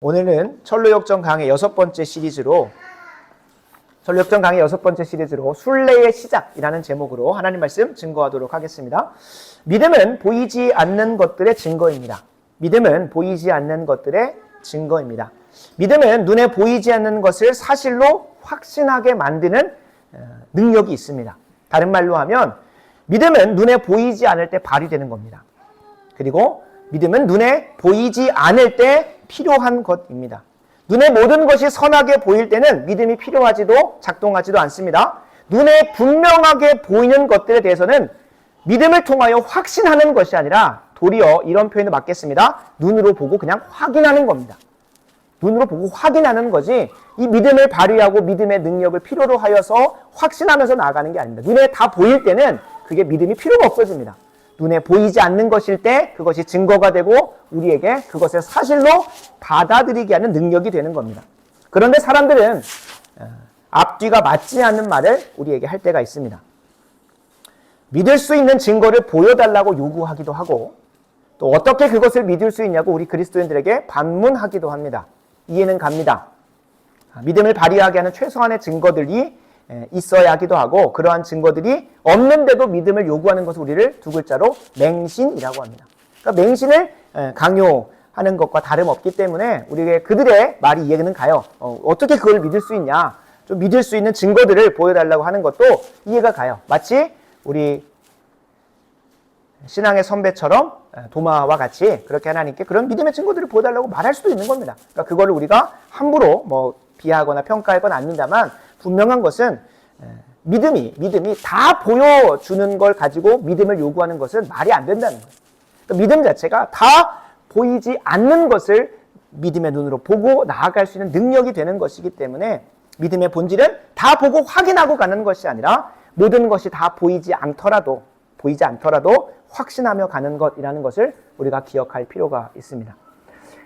오늘은 철로역정 강의 6번째 시리즈로 순례의 시작이라는 제목으로 하나님 말씀 증거하도록 하겠습니다. 믿음은 보이지 않는 것들의 증거입니다. 믿음은 보이지 않는 것들의 증거입니다. 믿음은 눈에 보이지 않는 것을 사실로 확신하게 만드는 능력이 있습니다. 다른 말로 하면 믿음은 눈에 보이지 않을 때 발휘되는 겁니다. 그리고 믿음은 눈에 보이지 않을 때 필요한 것입니다. 눈에 모든 것이 선하게 보일 때는 믿음이 필요하지도 작동하지도 않습니다. 눈에 분명하게 보이는 것들에 대해서는 믿음을 통하여 확신하는 것이 아니라 도리어 이런 표현을 맞겠습니다. 눈으로 보고 그냥 확인하는 겁니다. 눈으로 보고 확인하는 거지 이 믿음을 발휘하고 믿음의 능력을 필요로 하여서 확신하면서 나아가는 게 아닙니다. 눈에 다 보일 때는 그게 믿음이 필요가 없어집니다. 눈에 보이지 않는 것일 때 그것이 증거가 되고 우리에게 그것을 사실로 받아들이게 하는 능력이 되는 겁니다. 그런데 사람들은 앞뒤가 맞지 않는 말을 우리에게 할 때가 있습니다. 믿을 수 있는 증거를 보여달라고 요구하기도 하고 또 어떻게 그것을 믿을 수 있냐고 우리 그리스도인들에게 반문하기도 합니다. 이해는 갑니다. 믿음을 발휘하게 하는 최소한의 증거들이 있어야 하기도 하고 그러한 증거들이 없는데도 믿음을 요구하는 것을 우리를 두 글자로 맹신이라고 합니다. 그러니까 맹신을 강요하는 것과 다름없기 때문에 우리에게 그들의 말이 이해는 가요. 어떻게 그걸 믿을 수 있냐? 좀 믿을 수 있는 증거들을 보여달라고 하는 것도 이해가 가요. 마치 우리 신앙의 선배처럼 도마와 같이 그렇게 하나님께 그런 믿음의 증거들을 보여달라고 말할 수도 있는 겁니다. 그러니까 그거를 우리가 함부로 비하하거나 평가하거나 않는다만 분명한 것은 믿음이 다 보여주는 걸 가지고 믿음을 요구하는 것은 말이 안 된다는 거예요. 그러니까 믿음 자체가 다 보이지 않는 것을 믿음의 눈으로 보고 나아갈 수 있는 능력이 되는 것이기 때문에 믿음의 본질은 다 보고 확인하고 가는 것이 아니라 모든 것이 다 보이지 않더라도 확신하며 가는 것이라는 것을 우리가 기억할 필요가 있습니다.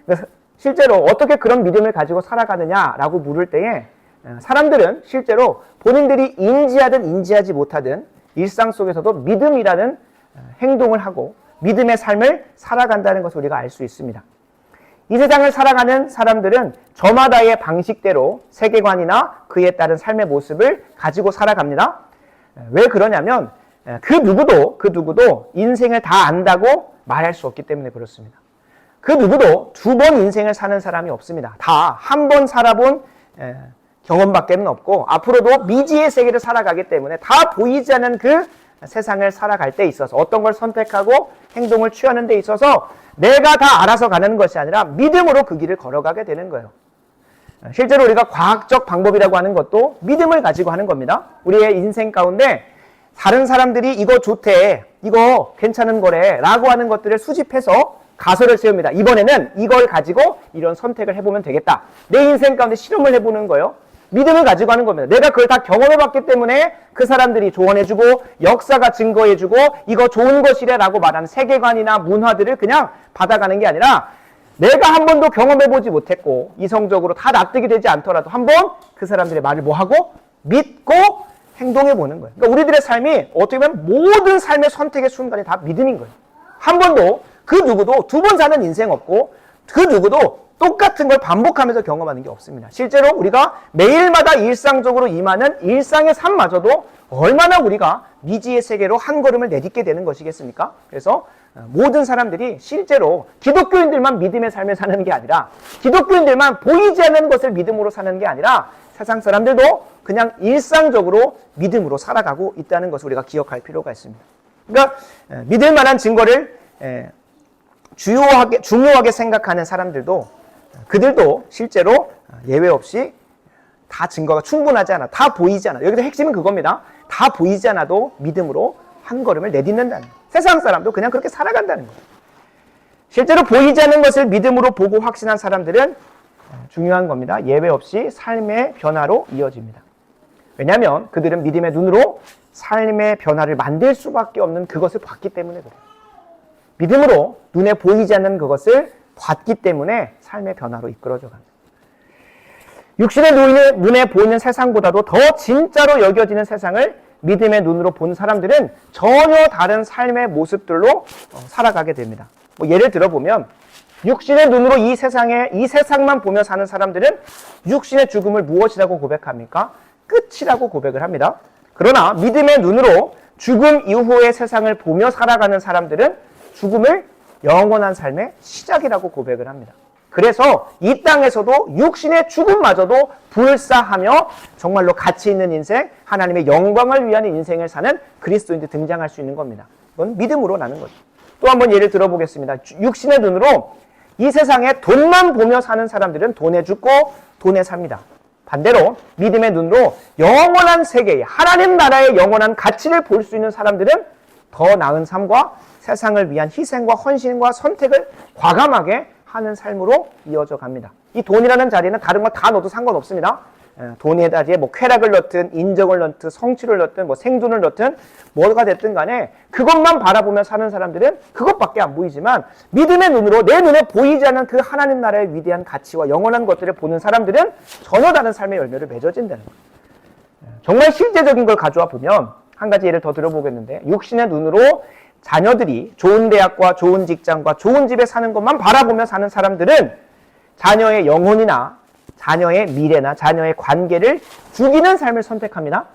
그래서 실제로 어떻게 그런 믿음을 가지고 살아가느냐라고 물을 때에 사람들은 실제로 본인들이 인지하든 인지하지 못하든 일상 속에서도 믿음이라는 행동을 하고 믿음의 삶을 살아간다는 것을 우리가 알 수 있습니다. 이 세상을 살아가는 사람들은 저마다의 방식대로 세계관이나 그에 따른 삶의 모습을 가지고 살아갑니다. 왜 그러냐면 그 누구도 인생을 다 안다고 말할 수 없기 때문에 그렇습니다. 그 누구도 두 번 인생을 사는 사람이 없습니다. 다 한 번 살아본 경험밖에는 없고 앞으로도 미지의 세계를 살아가기 때문에 다 보이지 않는 그 세상을 살아갈 때 있어서 어떤 걸 선택하고 행동을 취하는 데 있어서 내가 다 알아서 가는 것이 아니라 믿음으로 그 길을 걸어가게 되는 거예요. 실제로 우리가 과학적 방법이라고 하는 것도 믿음을 가지고 하는 겁니다. 우리의 인생 가운데 다른 사람들이 이거 좋대, 이거 괜찮은 거래 라고 하는 것들을 수집해서 가설을 세웁니다. 이번에는 이걸 가지고 이런 선택을 해보면 되겠다. 내 인생 가운데 실험을 해보는 거예요. 믿음을 가지고 하는 겁니다. 내가 그걸 다 경험해봤기 때문에 그 사람들이 조언해주고 역사가 증거해주고 이거 좋은 것이래 라고 말하는 세계관이나 문화들을 그냥 받아가는 게 아니라 내가 한 번도 경험해보지 못했고 이성적으로 다 납득이 되지 않더라도 한번 그 사람들의 말을 뭐하고 믿고 행동해보는 거예요. 그러니까 우리들의 삶이 어떻게 보면 모든 삶의 선택의 순간이 다 믿음인 거예요. 한 번도 그 누구도 두 번 사는 인생 없고 그 누구도 똑같은 걸 반복하면서 경험하는 게 없습니다. 실제로 우리가 매일마다 일상적으로 임하는 일상의 삶마저도 얼마나 우리가 미지의 세계로 한 걸음을 내딛게 되는 것이겠습니까? 그래서 모든 사람들이 실제로 기독교인들만 믿음의 삶을 사는 게 아니라 기독교인들만 보이지 않는 것을 믿음으로 사는 게 아니라 세상 사람들도 그냥 일상적으로 믿음으로 살아가고 있다는 것을 우리가 기억할 필요가 있습니다. 그러니까 믿을 만한 증거를 중요하게 생각하는 사람들도 그들도 실제로 예외 없이 다 증거가 충분하지 않아, 다 보이지 않아. 여기서 핵심은 그겁니다. 다 보이지 않아도 믿음으로 한 걸음을 내딛는다는 거예요. 세상 사람도 그냥 그렇게 살아간다는 거예요. 실제로 보이지 않는 것을 믿음으로 보고 확신한 사람들은 중요한 겁니다. 예외 없이 삶의 변화로 이어집니다. 왜냐하면 그들은 믿음의 눈으로 삶의 변화를 만들 수밖에 없는 그것을 봤기 때문에 그래요. 믿음으로 눈에 보이지 않는 그것을 봤기 때문에 삶의 변화로 이끌어져 갑니다. 육신의 눈에 보이는 세상보다도 더 진짜로 여겨지는 세상을 믿음의 눈으로 본 사람들은 전혀 다른 삶의 모습들로 살아가게 됩니다. 예를 들어보면 육신의 눈으로 이 세상만 보며 사는 사람들은 육신의 죽음을 무엇이라고 고백합니까? 끝이라고 고백을 합니다. 그러나 믿음의 눈으로 죽음 이후의 세상을 보며 살아가는 사람들은 죽음을 영원한 삶의 시작이라고 고백을 합니다. 그래서 이 땅에서도 육신의 죽음마저도 불사하며 정말로 가치 있는 인생, 하나님의 영광을 위한 인생을 사는 그리스도인들이 등장할 수 있는 겁니다. 이건 믿음으로 나는 거죠. 또 한번 예를 들어보겠습니다. 육신의 눈으로 이 세상에 돈만 보며 사는 사람들은 돈에 죽고 돈에 삽니다. 반대로 믿음의 눈으로 영원한 세계의 하나님 나라의 영원한 가치를 볼 수 있는 사람들은 더 나은 삶과 세상을 위한 희생과 헌신과 선택을 과감하게 하는 삶으로 이어져 갑니다. 이 돈이라는 자리는 다른 거 다 넣어도 상관없습니다. 돈의 자리에 뭐 쾌락을 넣든 인정을 넣든 성취를 넣든 뭐 생존을 넣든 뭐가 됐든 간에 그것만 바라보며 사는 사람들은 그것밖에 안 보이지만 믿음의 눈으로 내 눈에 보이지 않는 그 하나님 나라의 위대한 가치와 영원한 것들을 보는 사람들은 전혀 다른 삶의 열매를 맺어진다는 거예요. 정말 실제적인 걸 가져와 보면 한 가지 예를 더 들어보겠는데 육신의 눈으로 자녀들이 좋은 대학과 좋은 직장과 좋은 집에 사는 것만 바라보며 사는 사람들은 자녀의 영혼이나 자녀의 미래나 자녀의 관계를 죽이는 삶을 선택합니다.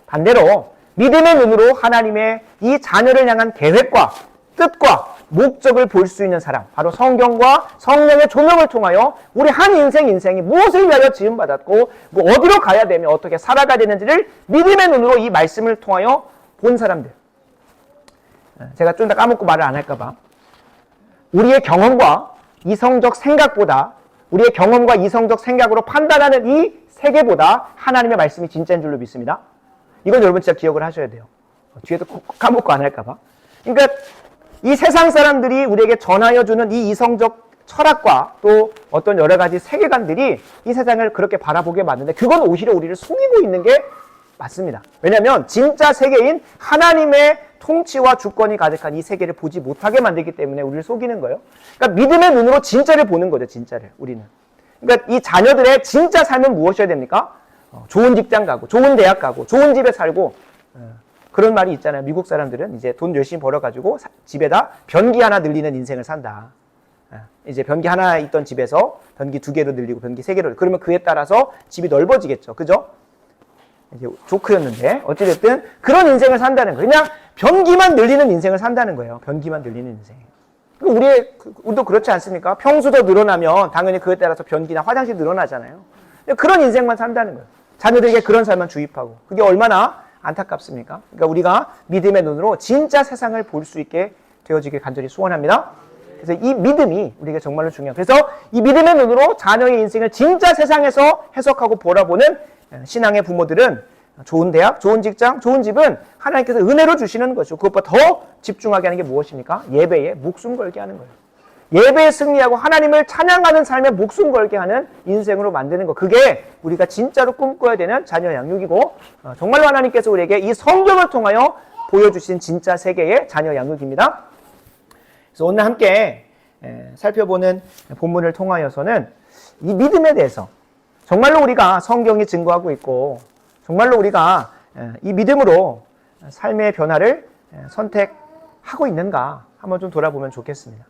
반대로 믿음의 눈으로 하나님의 이 자녀를 향한 계획과 뜻과 목적을 볼 수 있는 사람, 바로 성경과 성령의 조명을 통하여 우리 한 인생이 무엇을 위하여 지음받았고 뭐 어디로 가야 되며 어떻게 살아가야 되는지를 믿음의 눈으로 이 말씀을 통하여 본 사람들. 제가 좀 더 까먹고 말을 안 할까 봐. 우리의 경험과 이성적 생각보다 우리의 경험과 이성적 생각으로 판단하는 이 세계보다 하나님의 말씀이 진짜인 줄로 믿습니다. 이건 여러분 진짜 기억을 하셔야 돼요. 뒤에도 까먹고 안 할까 봐. 그러니까 이 세상 사람들이 우리에게 전하여 주는 이 이성적 철학과 또 어떤 여러 가지 세계관들이 이 세상을 그렇게 바라보게 만드는데 그건 오히려 우리를 속이고 있는 게 맞습니다. 왜냐하면 진짜 세계인 하나님의 통치와 주권이 가득한 이 세계를 보지 못하게 만들기 때문에 우리를 속이는 거예요. 그러니까 믿음의 눈으로 진짜를 보는 거죠. 진짜를 우리는. 그러니까 이 자녀들의 진짜 삶은 무엇이어야 됩니까? 좋은 직장 가고 좋은 대학 가고 좋은 집에 살고 그런 말이 있잖아요. 미국 사람들은 이제 돈 열심히 벌어가지고 집에다 변기 하나 늘리는 인생을 산다. 이제 변기 하나 있던 집에서 변기 2개로 늘리고 변기 3개로 그러면 그에 따라서 집이 넓어지겠죠. 그죠? 이제 조크였는데 어찌됐든 그런 인생을 산다는 거예요. 그냥 변기만 늘리는 인생을 산다는 거예요. 변기만 늘리는 인생. 우리도 그렇지 않습니까? 평수도 늘어나면 당연히 그에 따라서 변기나 화장실 늘어나잖아요. 그런 인생만 산다는 거예요. 자녀들에게 그런 삶만 주입하고. 그게 얼마나 안타깝습니까? 그러니까 우리가 믿음의 눈으로 진짜 세상을 볼 수 있게 되어지길 간절히 소원합니다. 그래서 이 믿음이 우리에게 정말로 중요해요. 그래서 이 믿음의 눈으로 자녀의 인생을 진짜 세상에서 해석하고 바라보는 신앙의 부모들은 좋은 대학, 좋은 직장, 좋은 집은 하나님께서 은혜로 주시는 것이고 그것보다 더 집중하게 하는 게 무엇입니까? 예배에 목숨 걸게 하는 거예요. 예배에 승리하고 하나님을 찬양하는 삶에 목숨 걸게 하는 인생으로 만드는 것. 그게 우리가 진짜로 꿈꿔야 되는 자녀 양육이고 정말로 하나님께서 우리에게 이 성경을 통하여 보여주신 진짜 세계의 자녀 양육입니다. 그래서 오늘 함께 살펴보는 본문을 통하여서는 이 믿음에 대해서 정말로 우리가 성경이 증거하고 있고 정말로 우리가 이 믿음으로 삶의 변화를 선택하고 있는가 한번 좀 돌아보면 좋겠습니다.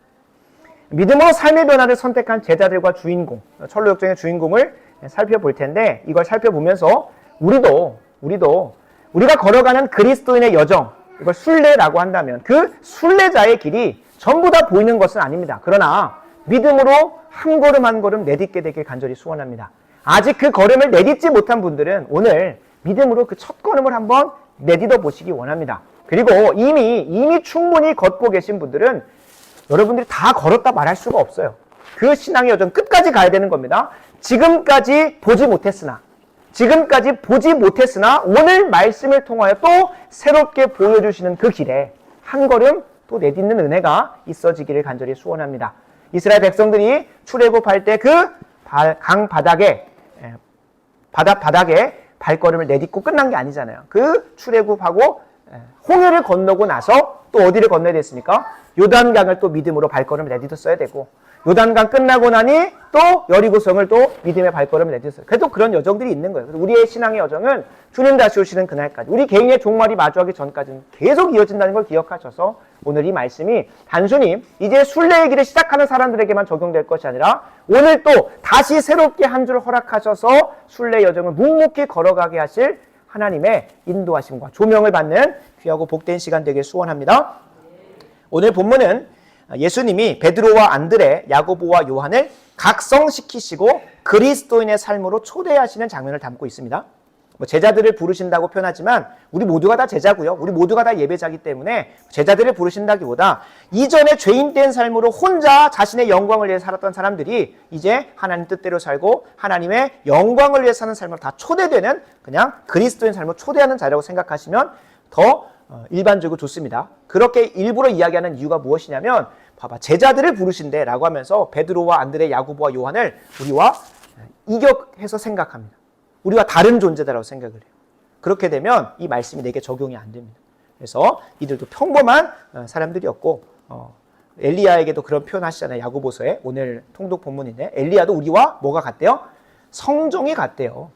믿음으로 삶의 변화를 선택한 제자들과 주인공, 철로역정의 주인공을 살펴볼 텐데 이걸 살펴보면서 우리가 걸어가는 그리스도인의 여정, 이걸 순례라고 한다면 그 순례자의 길이 전부 다 보이는 것은 아닙니다. 그러나 믿음으로 한 걸음 한 걸음 내딛게 되길 간절히 소원합니다. 아직 그 걸음을 내딛지 못한 분들은 오늘 믿음으로 그 첫 걸음을 한번 내딛어 보시기 원합니다. 그리고 이미 충분히 걷고 계신 분들은 여러분들이 다 걸었다 말할 수가 없어요. 그 신앙의 여정 끝까지 가야 되는 겁니다. 지금까지 보지 못했으나 오늘 말씀을 통하여 또 새롭게 보여주시는 그 길에 한 걸음 또 내딛는 은혜가 있어지기를 간절히 소원합니다. 이스라엘 백성들이 출애굽할 때 그 강 바닥에 바닷바닥에 발걸음을 내딛고 끝난 게 아니잖아요. 그 출애굽하고 홍해를 건너고 나서 또 어디를 건너야 됐습니까? 요단강을 또 믿음으로 발걸음을 내딛었어야 되고 요단강 끝나고 나니 또 여리고성을 또 믿음의 발걸음을 내딛었어요. 그래도 그런 여정들이 있는 거예요. 그래서 우리의 신앙의 여정은 주님 다시 오시는 그날까지, 우리 개인의 종말이 마주하기 전까지는 계속 이어진다는 걸 기억하셔서 오늘 이 말씀이 단순히 이제 순례의 길을 시작하는 사람들에게만 적용될 것이 아니라 오늘 또 다시 새롭게 한 줄 허락하셔서 순례 여정을 묵묵히 걸어가게 하실 하나님의 인도하심과 조명을 받는 귀하고 복된 시간 되길 소원합니다. 오늘 본문은 예수님이 베드로와 안드레, 야고보와 요한을 각성시키시고 그리스도인의 삶으로 초대하시는 장면을 담고 있습니다. 제자들을 부르신다고 표현하지만 우리 모두가 다 제자고요. 우리 모두가 다 예배자이기 때문에 제자들을 부르신다기보다 이전에 죄인된 삶으로 혼자 자신의 영광을 위해 살았던 사람들이 이제 하나님 뜻대로 살고 하나님의 영광을 위해 사는 삶으로 다 초대되는, 그냥 그리스도인 삶으로 초대하는 자라고 생각하시면 더 일반적으로 좋습니다. 그렇게 일부러 이야기하는 이유가 무엇이냐면, 봐봐, 제자들을 부르신대 라고 하면서 베드로와 안드레, 야고보와 요한을 우리와 이격해서 생각합니다. 우리와 다른 존재다라고 생각을 해요. 그렇게 되면 이 말씀이 내게 적용이 안 됩니다. 그래서 이들도 평범한 사람들이었고, 엘리야에게도 그런 표현 하시잖아요. 야고보서에 오늘 통독 본문인데, 엘리야도 우리와 뭐가 같대요? 성종이 같대요.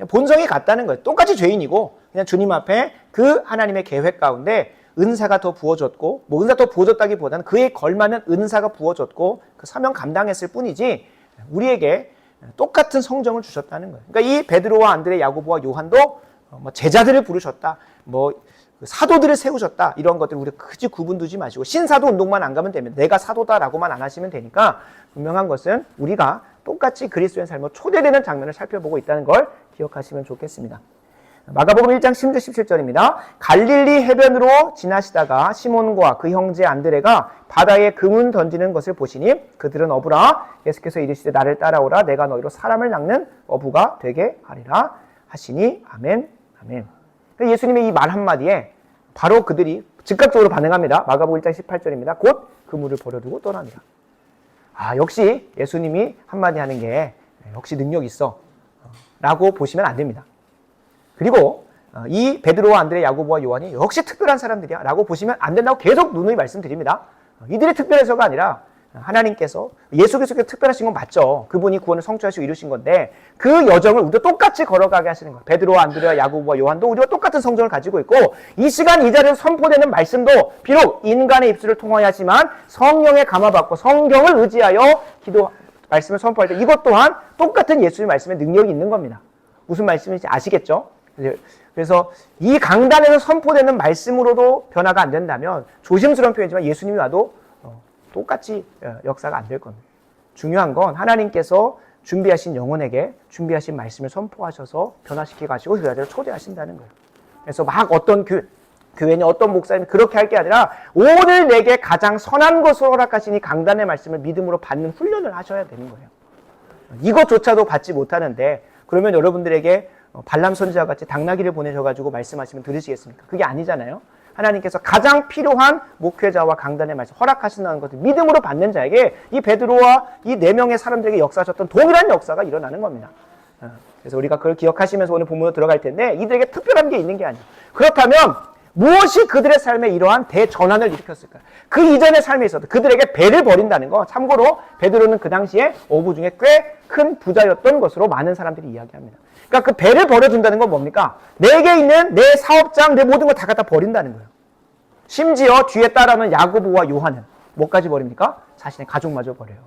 본성이 같다는 거예요. 똑같이 죄인이고 그냥 주님 앞에 그 하나님의 계획 가운데 은사가 더 부어졌고, 뭐 은사 더 부어졌다기보다는 그에 걸맞는 은사가 부어졌고 그 사명 감당했을 뿐이지 우리에게 똑같은 성정을 주셨다는 거예요. 그러니까 이 베드로와 안드레, 야고보와 요한도 제자들을 부르셨다, 사도들을 세우셨다, 이런 것들 우리 크게 구분두지 마시고 신사도 운동만 안 가면 됩니다. 내가 사도다라고만 안 하시면 되니까, 분명한 것은 우리가 똑같이 그리스도의 삶으로 초대되는 장면을 살펴보고 있다는 걸 기억하시면 좋겠습니다. 마가복음 1장 16, 17절입니다. 갈릴리 해변으로 지나시다가 시몬과 그 형제 안드레가 바다에 금은 던지는 것을 보시니 그들은 어부라. 예수께서 이르시되 나를 따라오라. 내가 너희로 사람을 낚는 어부가 되게 하리라 하시니. 아멘, 아멘. 예수님의 이 말 한마디에 바로 그들이 즉각적으로 반응합니다. 마가복음 1장 18절입니다. 곧 그물을 버려두고 떠납니다. 역시 예수님이 한마디 하는 게 역시 능력 있어 라고 보시면 안 됩니다. 그리고 이 베드로와 안드레, 야고보와 요한이 역시 특별한 사람들이야 라고 보시면 안 된다고 계속 누누이 말씀드립니다. 이들이 특별해서가 아니라 하나님께서, 예수께서 특별하신 건 맞죠. 그분이 구원을 성취하시고 이루신 건데 그 여정을 우리도 똑같이 걸어가게 하시는 거예요. 베드로와 안드레와 야고보와 요한도 우리와 똑같은 성정을 가지고 있고, 이 시간 이 자리에서 선포되는 말씀도 비록 인간의 입술을 통하여 하지만 성령에 감화받고 성경을 의지하여 기도 말씀을 선포할 때 이것 또한 똑같은 예수의 말씀에 능력이 있는 겁니다. 무슨 말씀인지 아시겠죠? 그래서 이 강단에서 선포되는 말씀으로도 변화가 안 된다면, 조심스러운 표현이지만 예수님이 와도 똑같이 역사가 안 될 겁니다. 중요한 건 하나님께서 준비하신 영혼에게 준비하신 말씀을 선포하셔서 변화시켜 가시고 그 자리로 초대하신다는 거예요. 그래서 막 어떤 교회냐 어떤 목사님 그렇게 할 게 아니라 오늘 내게 가장 선한 것을 허락하시니 강단의 말씀을 믿음으로 받는 훈련을 하셔야 되는 거예요. 이것조차도 받지 못하는데 그러면 여러분들에게 발람 선지자와 같이 당나귀를 보내셔가지고 말씀하시면 들으시겠습니까? 그게 아니잖아요. 하나님께서 가장 필요한 목회자와 강단의 말씀 허락하신다는 것을 믿음으로 받는 자에게 이 베드로와 이 4명의 사람들에게 역사하셨던 동일한 역사가 일어나는 겁니다. 그래서 우리가 그걸 기억하시면서 오늘 본문으로 들어갈 텐데, 이들에게 특별한 게 있는 게 아니에요. 그렇다면 무엇이 그들의 삶에 이러한 대전환을 일으켰을까요? 그 이전의 삶에 있어도 그들에게 배를 버린다는 거, 참고로 베드로는 그 당시에 어부 중에 꽤 큰 부자였던 것으로 많은 사람들이 이야기합니다. 그러니까 그 배를 버려준다는 건 뭡니까? 내게 있는 내 사업장, 내 모든 걸 다 갖다 버린다는 거예요. 심지어 뒤에 따라오는 야고보와 요한은 뭐까지 버립니까? 자신의 가족마저 버려요.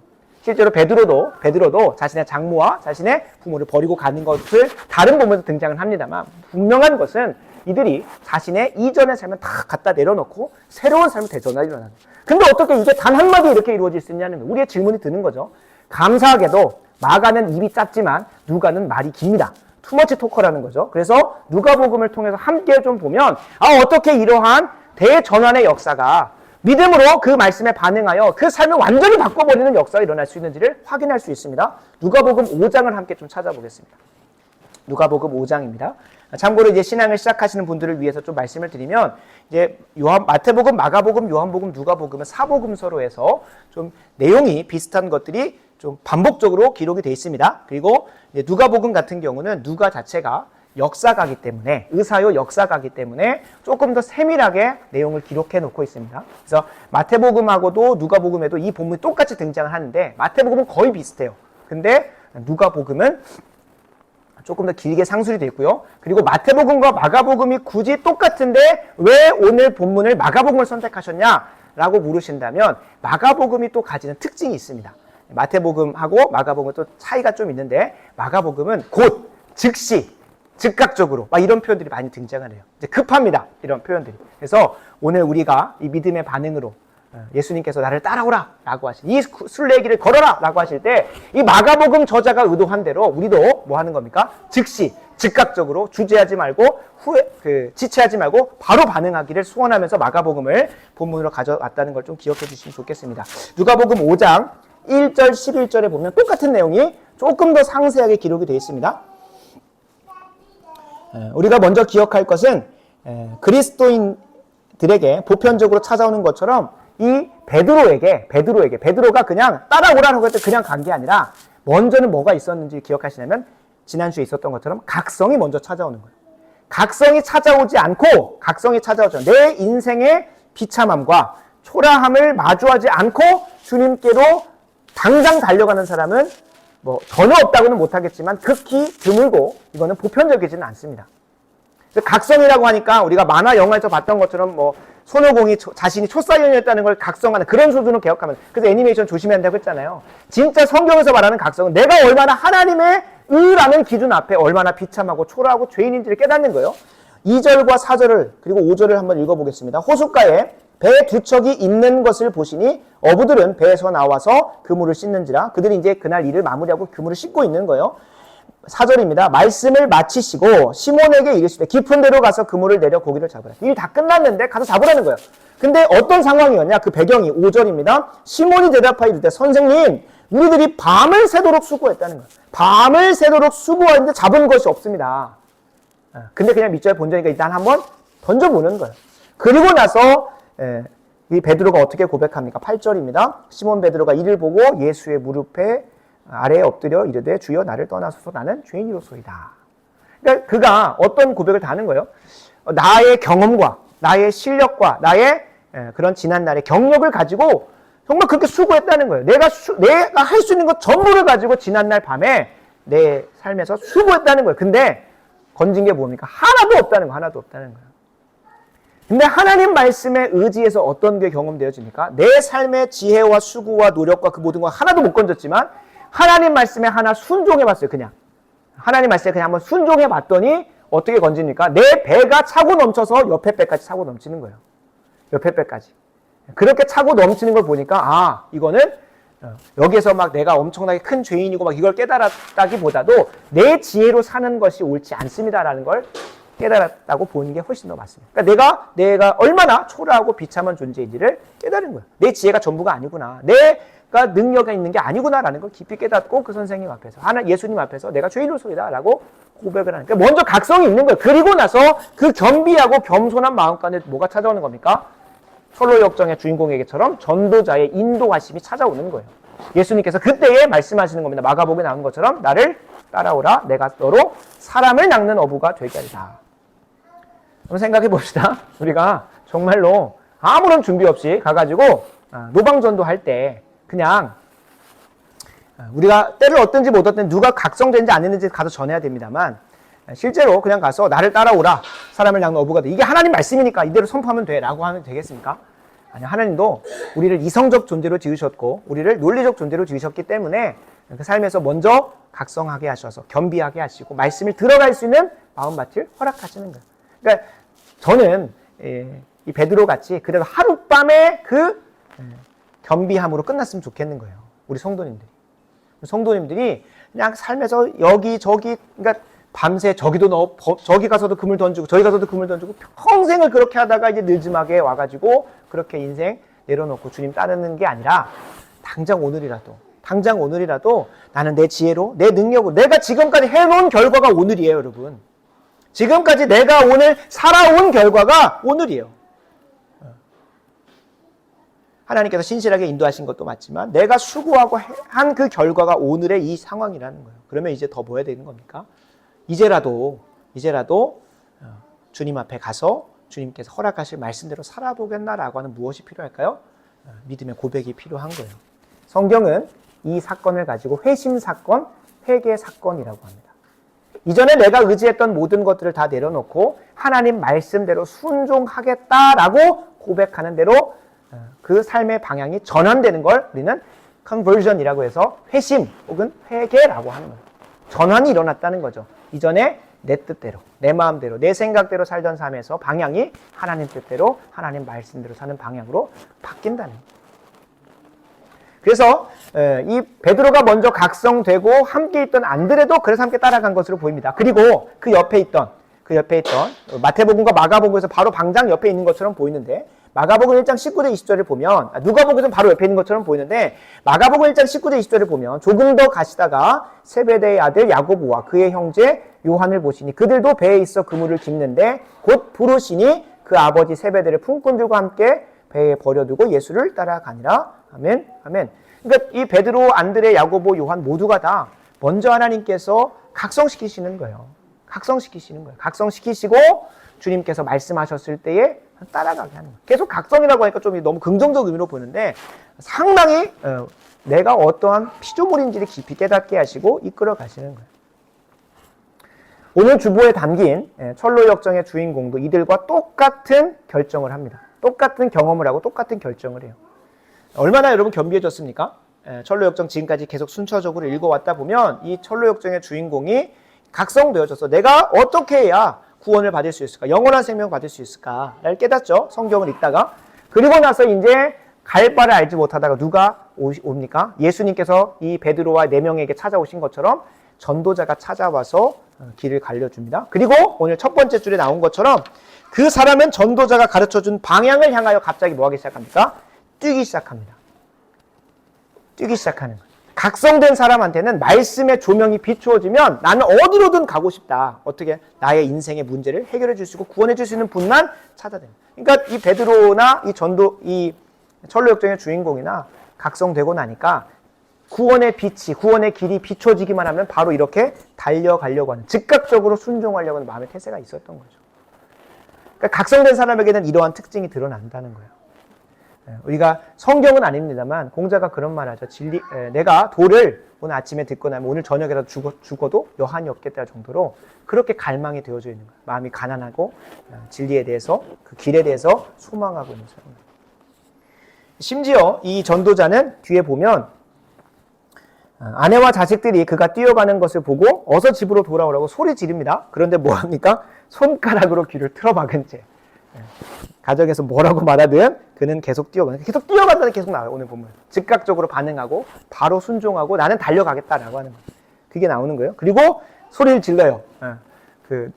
실제로 베드로도 자신의 장모와 자신의 부모를 버리고 가는 것을 다른 부분에서 등장을 합니다만, 분명한 것은 이들이 자신의 이전의 삶을 다 갖다 내려놓고 새로운 삶을 대전환이 일어나는 거예요. 근데 어떻게 이게 단 한마디 이렇게 이루어질 수 있냐는 거예요. 우리의 질문이 드는 거죠. 감사하게도 마가는 입이 짧지만 누가는 말이 깁니다. 투머치 토커라는 거죠. 그래서 누가복음을 통해서 함께 좀 보면 어떻게 이러한 대전환의 역사가 믿음으로 그 말씀에 반응하여 그 삶을 완전히 바꿔버리는 역사가 일어날 수 있는지를 확인할 수 있습니다. 누가복음 5장을 함께 좀 찾아보겠습니다. 누가복음 5장입니다. 참고로 이제 신앙을 시작하시는 분들을 위해서 좀 말씀을 드리면, 이제 마태복음, 마가복음, 요한복음, 누가복음은 사복음서로 해서 좀 내용이 비슷한 것들이 좀 반복적으로 기록이 되어 있습니다. 그리고 누가복음 같은 경우는 누가 자체가 역사가기 때문에, 의사요 역사가기 때문에 조금 더 세밀하게 내용을 기록해 놓고 있습니다. 그래서 마태복음하고도 누가복음에도 이 본문이 똑같이 등장을 하는데 마태복음은 거의 비슷해요. 근데 누가복음은 조금 더 길게 상술이 되어 있고요. 그리고 마태복음과 마가복음이 굳이 똑같은데 왜 오늘 본문을 마가복음을 선택하셨냐라고 물으신다면 마가복음이 또 가지는 특징이 있습니다. 마태복음하고 마가복음은 또 차이가 좀 있는데 마가복음은 곧, 즉시, 즉각적으로 막 이런 표현들이 많이 등장을 해요. 이제 급합니다. 이런 표현들이. 그래서 오늘 우리가 이 믿음의 반응으로 예수님께서 나를 따라오라 라고 하실, 이 순례길을 걸어라 라고 하실 때 이 마가복음 저자가 의도한 대로 우리도 뭐 하는 겁니까? 즉시, 즉각적으로 주저하지 말고 지체하지 말고 바로 반응하기를 소원하면서 마가복음을 본문으로 가져왔다는 걸 좀 기억해 주시면 좋겠습니다. 누가복음 5장 1절 11절에 보면 똑같은 내용이 조금 더 상세하게 기록이 되어 있습니다. 우리가 먼저 기억할 것은 그리스도인들에게 보편적으로 찾아오는 것처럼 이 베드로가 그냥 따라오라고 했을 때 그냥 간 게 아니라 먼저는 뭐가 있었는지 기억하시냐면 지난주에 있었던 것처럼 각성이 먼저 찾아오는 거예요. 각성이 찾아오지 내 인생의 비참함과 초라함을 마주하지 않고 주님께로 당장 달려가는 사람은 뭐 전혀 없다고는 못하겠지만 극히 드물고 이거는 보편적이지는 않습니다. 각성이라고 하니까 우리가 만화 영화에서 봤던 것처럼 뭐 손오공이 자신이 초사연이었다는 걸 각성하는 그런 수준으로 기억하면, 그래서 애니메이션 조심해야 한다고 했잖아요. 진짜 성경에서 말하는 각성은 내가 얼마나 하나님의 의라는 기준 앞에 얼마나 비참하고 초라하고 죄인인지를 깨닫는 거예요. 2절과 4절을 그리고 5절을 한번 읽어보겠습니다. 호숫가에 배 두 척이 있는 것을 보시니 어부들은 배에서 나와서 그물을 씻는지라. 그들이 이제 그날 일을 마무리하고 그물을 씻고 있는 거예요. 4절입니다. 말씀을 마치시고 시몬에게 이르시되 깊은 데로 가서 그물을 내려 고기를 잡으라. 일 다 끝났는데 가서 잡으라는 거예요. 근데 어떤 상황이었냐? 그 배경이 5절입니다. 시몬이 대답하여 이르되 선생님, 우리들이 밤을 새도록 수고했다는 거예요. 밤을 새도록 수고했는데 잡은 것이 없습니다. 근데 그냥 밑줄에 본전이니까 일단 한번 던져보는 거예요. 그리고 나서 이 베드로가 어떻게 고백합니까? 8절입니다. 시몬 베드로가 이를 보고 예수의 무릎에 아래에 엎드려 이르되 주여 나를 떠나소서 나는 죄인이로소이다. 그러니까 그가 어떤 고백을 다 하는 거예요? 나의 경험과 나의 실력과 나의 그런 지난날의 경력을 가지고 정말 그렇게 수고했다는 거예요. 내가 할 수 있는 것 전부를 가지고 지난날 밤에 내 삶에서 수고했다는 거예요. 근데 건진 게 뭡니까? 하나도 없다는 거예요. 근데 하나님 말씀에 의지해서 어떤 게 경험되어집니까? 내 삶의 지혜와 수고와 노력과 그 모든 거 하나도 못 건졌지만 하나님 말씀에 하나 순종해봤어요. 그냥 하나님 말씀에 그냥 한번 순종해봤더니 어떻게 건집니까? 내 배가 차고 넘쳐서 옆에 배까지 차고 넘치는 거예요. 옆에 배까지. 그렇게 차고 넘치는 걸 보니까 이거는 여기에서 막 내가 엄청나게 큰 죄인이고 막 이걸 깨달았다기보다도 내 지혜로 사는 것이 옳지 않습니다라는 걸 깨달았다고 보는 게 훨씬 더 맞습니다. 그러니까 내가 얼마나 초라하고 비참한 존재인지를 깨달은 거예요. 내 지혜가 전부가 아니구나. 내가 능력이 있는 게 아니구나라는 걸 깊이 깨닫고 그 선생님 앞에서, 예수님 앞에서 내가 죄인으로소이다라고 고백을 하는 거예요. 먼저 각성이 있는 거예요. 그리고 나서 그 겸비하고 겸손한 마음 가운데 뭐가 찾아오는 겁니까? 철로 역정의 주인공에게처럼 전도자의 인도하심이 찾아오는 거예요. 예수님께서 그때에 말씀하시는 겁니다. 마가복음에 나온 것처럼 나를 따라오라. 내가 너로 사람을 낚는 어부가 되게 하리라. 한번 생각해 봅시다. 우리가 정말로 아무런 준비 없이 가가지고 노방전도 할 때 그냥 우리가 때를 얻든지 못 얻든지 누가 각성된지 안 했는지 가서 전해야 됩니다만 실제로 그냥 가서 나를 따라오라. 사람을 낚는 어부가 돼. 이게 하나님 말씀이니까 이대로 선포하면 돼 라고 하면 되겠습니까? 아니, 하나님도 우리를 이성적 존재로 지으셨고 우리를 논리적 존재로 지으셨기 때문에 그 삶에서 먼저 각성하게 하셔서 겸비하게 하시고 말씀을 들어갈 수 있는 마음밭을 허락하시는 거예요. 그러니까 저는 이 베드로 같이 그래도 하룻밤에 그 겸비함으로 끝났으면 좋겠는 거예요. 우리 성도님들이 그냥 삶에서 여기저기, 그러니까 밤새 저기 가서도 금을 던지고 저기 가서도 금을 던지고 평생을 그렇게 하다가 이제 늦음하게 와가지고 그렇게 인생 내려놓고 주님 따르는 게 아니라 당장 오늘이라도 나는 내 지혜로, 내 능력으로, 내가 지금까지 해놓은 결과가 오늘이에요, 여러분. 지금까지 내가 오늘 살아온 결과가 오늘이에요. 하나님께서 신실하게 인도하신 것도 맞지만 내가 수고하고 한 그 결과가 오늘의 이 상황이라는 거예요. 그러면 이제 더 뭐 해야 되는 겁니까? 이제라도 이제라도 주님 앞에 가서 주님께서 허락하실 말씀대로 살아보겠나라고 하는 무엇이 필요할까요? 믿음의 고백이 필요한 거예요. 성경은 이 사건을 가지고 회심 사건, 회개 사건이라고 합니다. 이전에 내가 의지했던 모든 것들을 다 내려놓고 하나님 말씀대로 순종하겠다라고 고백하는 대로 그 삶의 방향이 전환되는 걸 우리는 conversion이라고 해서 회심 혹은 회개라고 하는 거예요. 전환이 일어났다는 거죠. 이전에 내 뜻대로, 내 마음대로, 내 생각대로 살던 삶에서 방향이 하나님 뜻대로, 하나님 말씀대로 사는 방향으로 바뀐다는 거예요. 그래서 이 베드로가 먼저 각성되고 함께 있던 안드레도 그래서 함께 따라간 것으로 보입니다. 그리고 그 옆에 있던 마태복음과 마가복음에서 바로 방장 옆에 있는 것처럼 보이는데 마가복음 1장 19절 20절을 보면 누가복음에서는 바로 옆에 있는 것처럼 보이는데 마가복음 1장 19절 20절을 보면 조금 더 가시다가 세베대의 아들 야고보와 그의 형제 요한을 보시니 그들도 배에 있어 그물을 짚는데 곧 부르시니 그 아버지 세베대를 품꾼들과 함께 배에 버려두고 예수를 따라가니라. 아멘. 아멘. 그러니까 이 베드로, 안드레, 야고보, 요한 모두가 다 먼저 하나님께서 각성시키시는 거예요. 각성시키시고 주님께서 말씀하셨을 때에 따라가게 하는 거예요. 계속 각성이라고 하니까 좀 너무 긍정적 의미로 보는데 상당히 내가 어떠한 피조물인지를 깊이 깨닫게 하시고 이끌어 가시는 거예요. 오늘 주보에 담긴 철로 역정의 주인공도 이들과 똑같은 결정을 합니다. 똑같은 경험을 하고 똑같은 결정을 해요. 얼마나 여러분 겸비해졌습니까? 철로 역정 지금까지 계속 순차적으로 읽어왔다 보면 이 철로 역정의 주인공이 각성되어져서 내가 어떻게 해야 구원을 받을 수 있을까? 영원한 생명을 받을 수 있을까를 깨닫죠. 성경을 읽다가. 그리고 나서 이제 갈 바를 알지 못하다가 누가 옵니까? 예수님께서 이 베드로와 4명에게 찾아오신 것처럼 전도자가 찾아와서 길을 갈려줍니다. 그리고 오늘 첫 번째 줄에 나온 것처럼 그 사람은 전도자가 가르쳐준 방향을 향하여 갑자기 뭐 하기 시작합니까? 뛰기 시작합니다. 뛰기 시작하는 거예요. 각성된 사람한테는 말씀의 조명이 비추어지면 나는 어디로든 가고 싶다. 어떻게? 나의 인생의 문제를 해결해 줄 수 있고 구원해 줄 수 있는 분만 찾아냅니다. 그러니까 이 베드로나 이 철로 역정의 주인공이나 각성되고 나니까 구원의 빛이, 구원의 길이 비춰지기만 하면 바로 이렇게 달려가려고 하는, 즉각적으로 순종하려고 하는 마음의 태세가 있었던 거죠. 그러니까 각성된 사람에게는 이러한 특징이 드러난다는 거예요. 우리가 성경은 아닙니다만 공자가 그런 말 하죠. 내가 도를 오늘 아침에 듣고 나면 오늘 저녁에라도 죽어도 여한이 없겠다 정도로 그렇게 갈망이 되어져 있는 거예요. 마음이 가난하고 진리에 대해서, 그 길에 대해서 소망하고 있는 사람. 심지어 이 전도자는 뒤에 보면 아내와 자식들이 그가 뛰어가는 것을 보고 어서 집으로 돌아오라고 소리 지릅니다. 그런데 뭐합니까? 손가락으로 귀를 틀어막은 채. 가정에서 뭐라고 말하든 그는 계속 뛰어간다는 계속 나와요. 오늘 보면 즉각적으로 반응하고 바로 순종하고 나는 달려가겠다라고 하는 거예요. 그게 나오는 거예요. 그리고 소리를 질러요. 그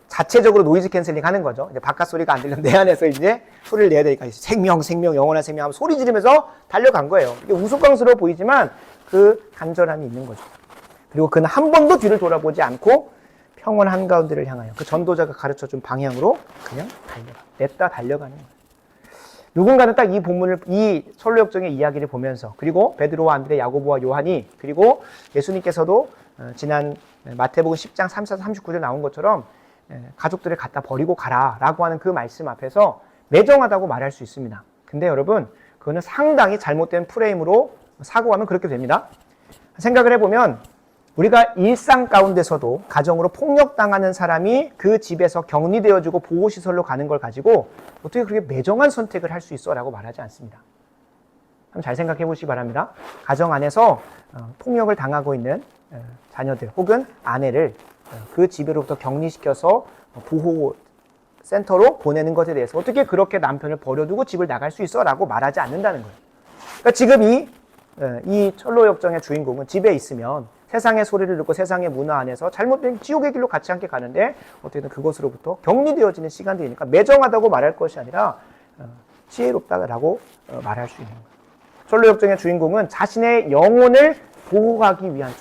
자체적으로 노이즈 캔슬링 하는 거죠. 이제 바깥 소리가 안 들리면 내 안에서 이제 소리를 내야 되니까 생명, 영원한 생명 하면 소리 지르면서 달려간 거예요. 이게 우스꽝스러워 보이지만 그 간절함이 있는 거죠. 그리고 그는 한 번도 뒤를 돌아보지 않고 평온 한가운데를 향하여 그 전도자가 가르쳐준 방향으로 그냥 냈다 달려가는 거예요. 누군가는 딱 이 본문을, 이 철로 역정의 이야기를 보면서, 그리고 베드로와 안드레, 야고보와 요한이, 그리고 예수님께서도 지난 마태복음 10장 34, 39절 나온 것처럼 가족들을 갖다 버리고 가라라고 하는 그 말씀 앞에서 매정하다고 말할 수 있습니다. 근데 여러분, 그거는 상당히 잘못된 프레임으로 사고하면 그렇게 됩니다. 생각을 해보면 우리가 일상 가운데서도 가정으로 폭력당하는 사람이 그 집에서 격리되어지고 보호시설로 가는 걸 가지고 어떻게 그렇게 매정한 선택을 할 수 있어? 라고 말하지 않습니다. 한번 잘 생각해 보시기 바랍니다. 가정 안에서 폭력을 당하고 있는 자녀들 혹은 아내를 그 집으로부터 격리시켜서 보호센터로 보내는 것에 대해서 어떻게 그렇게 남편을 버려두고 집을 나갈 수 있어? 라고 말하지 않는다는 거예요. 그러니까 지금 이 철로 역정의 주인공은 집에 있으면 세상의 소리를 듣고 세상의 문화 안에서 잘못된 지옥의 길로 같이 함께 가는데 어떻게든 그것으로부터 격리되어지는 시간들이니까 매정하다고 말할 것이 아니라 지혜롭다라고 말할 수 있는 거예요. 철로 역정의 주인공은 자신의 영혼을 보호하기 위한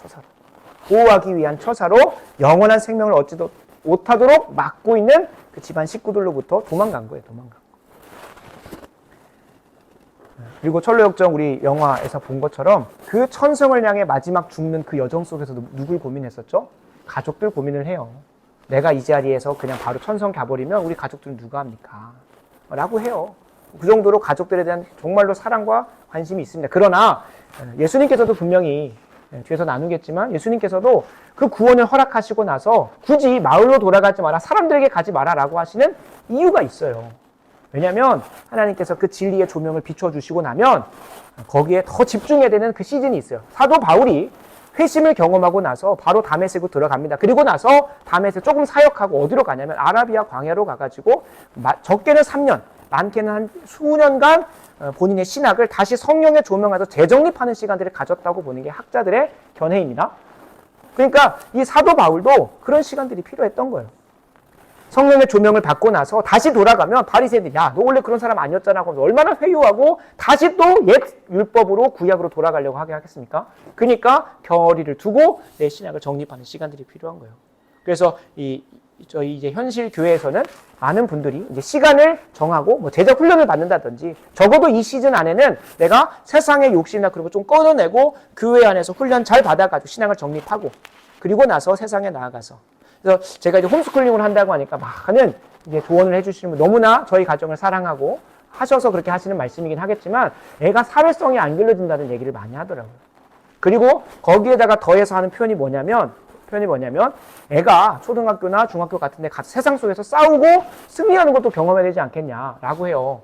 처사로 영원한 생명을 얻지도 못하도록 막고 있는 그 집안 식구들로부터 도망간 거예요. 그리고 철로 역정 우리 영화에서 본 것처럼 그 천성을 향해 마지막 죽는 그 여정 속에서도 누굴 고민했었죠? 가족들 고민을 해요. 내가 이 자리에서 그냥 바로 천성 가버리면 우리 가족들은 누가 합니까? 라고 해요. 그 정도로 가족들에 대한 정말로 사랑과 관심이 있습니다. 그러나 예수님께서도 분명히 뒤에서 나누겠지만 예수님께서도 그 구원을 허락하시고 나서 굳이 마을로 돌아가지 마라, 사람들에게 가지 마라라고 하시는 이유가 있어요. 왜냐하면 하나님께서 그 진리의 조명을 비춰주시고 나면 거기에 더 집중해야 되는 그 시즌이 있어요. 사도 바울이 회심을 경험하고 나서 바로 다메섹으로 들어갑니다. 그리고 나서 다메섹 조금 사역하고 어디로 가냐면 아라비아 광야로 가가지고 적게는 3년, 많게는 한 수년간 본인의 신학을 다시 성령의 조명하서 재정립하는 시간들을 가졌다고 보는 게 학자들의 견해입니다. 그러니까 이 사도 바울도 그런 시간들이 필요했던 거예요. 성령의 조명을 받고 나서 다시 돌아가면 바리새인들이 야, 너 원래 그런 사람 아니었잖아 하고 얼마나 회유하고 다시 또 옛 율법으로 구약으로 돌아가려고 하게 하겠습니까? 그러니까 결의를 두고 내 신약을 정립하는 시간들이 필요한 거예요. 그래서 저희 이제 현실 교회에서는 많은 분들이 이제 시간을 정하고 뭐 제자 훈련을 받는다든지 적어도 이 시즌 안에는 내가 세상의 욕심이나 그런 거 좀 꺼내내고 교회 안에서 훈련 잘 받아가지고 신앙을 정립하고 그리고 나서 세상에 나아가서 그래서 제가 이제 홈스쿨링을 한다고 하니까 많은 이제 조언을 해주시는 분 너무나 저희 가정을 사랑하고 하셔서 그렇게 하시는 말씀이긴 하겠지만 애가 사회성이 안 길러진다는 얘기를 많이 하더라고요. 그리고 거기에다가 더해서 하는 표현이 뭐냐면 애가 초등학교나 중학교 같은 데 가서 세상 속에서 싸우고 승리하는 것도 경험해야 되지 않겠냐라고 해요.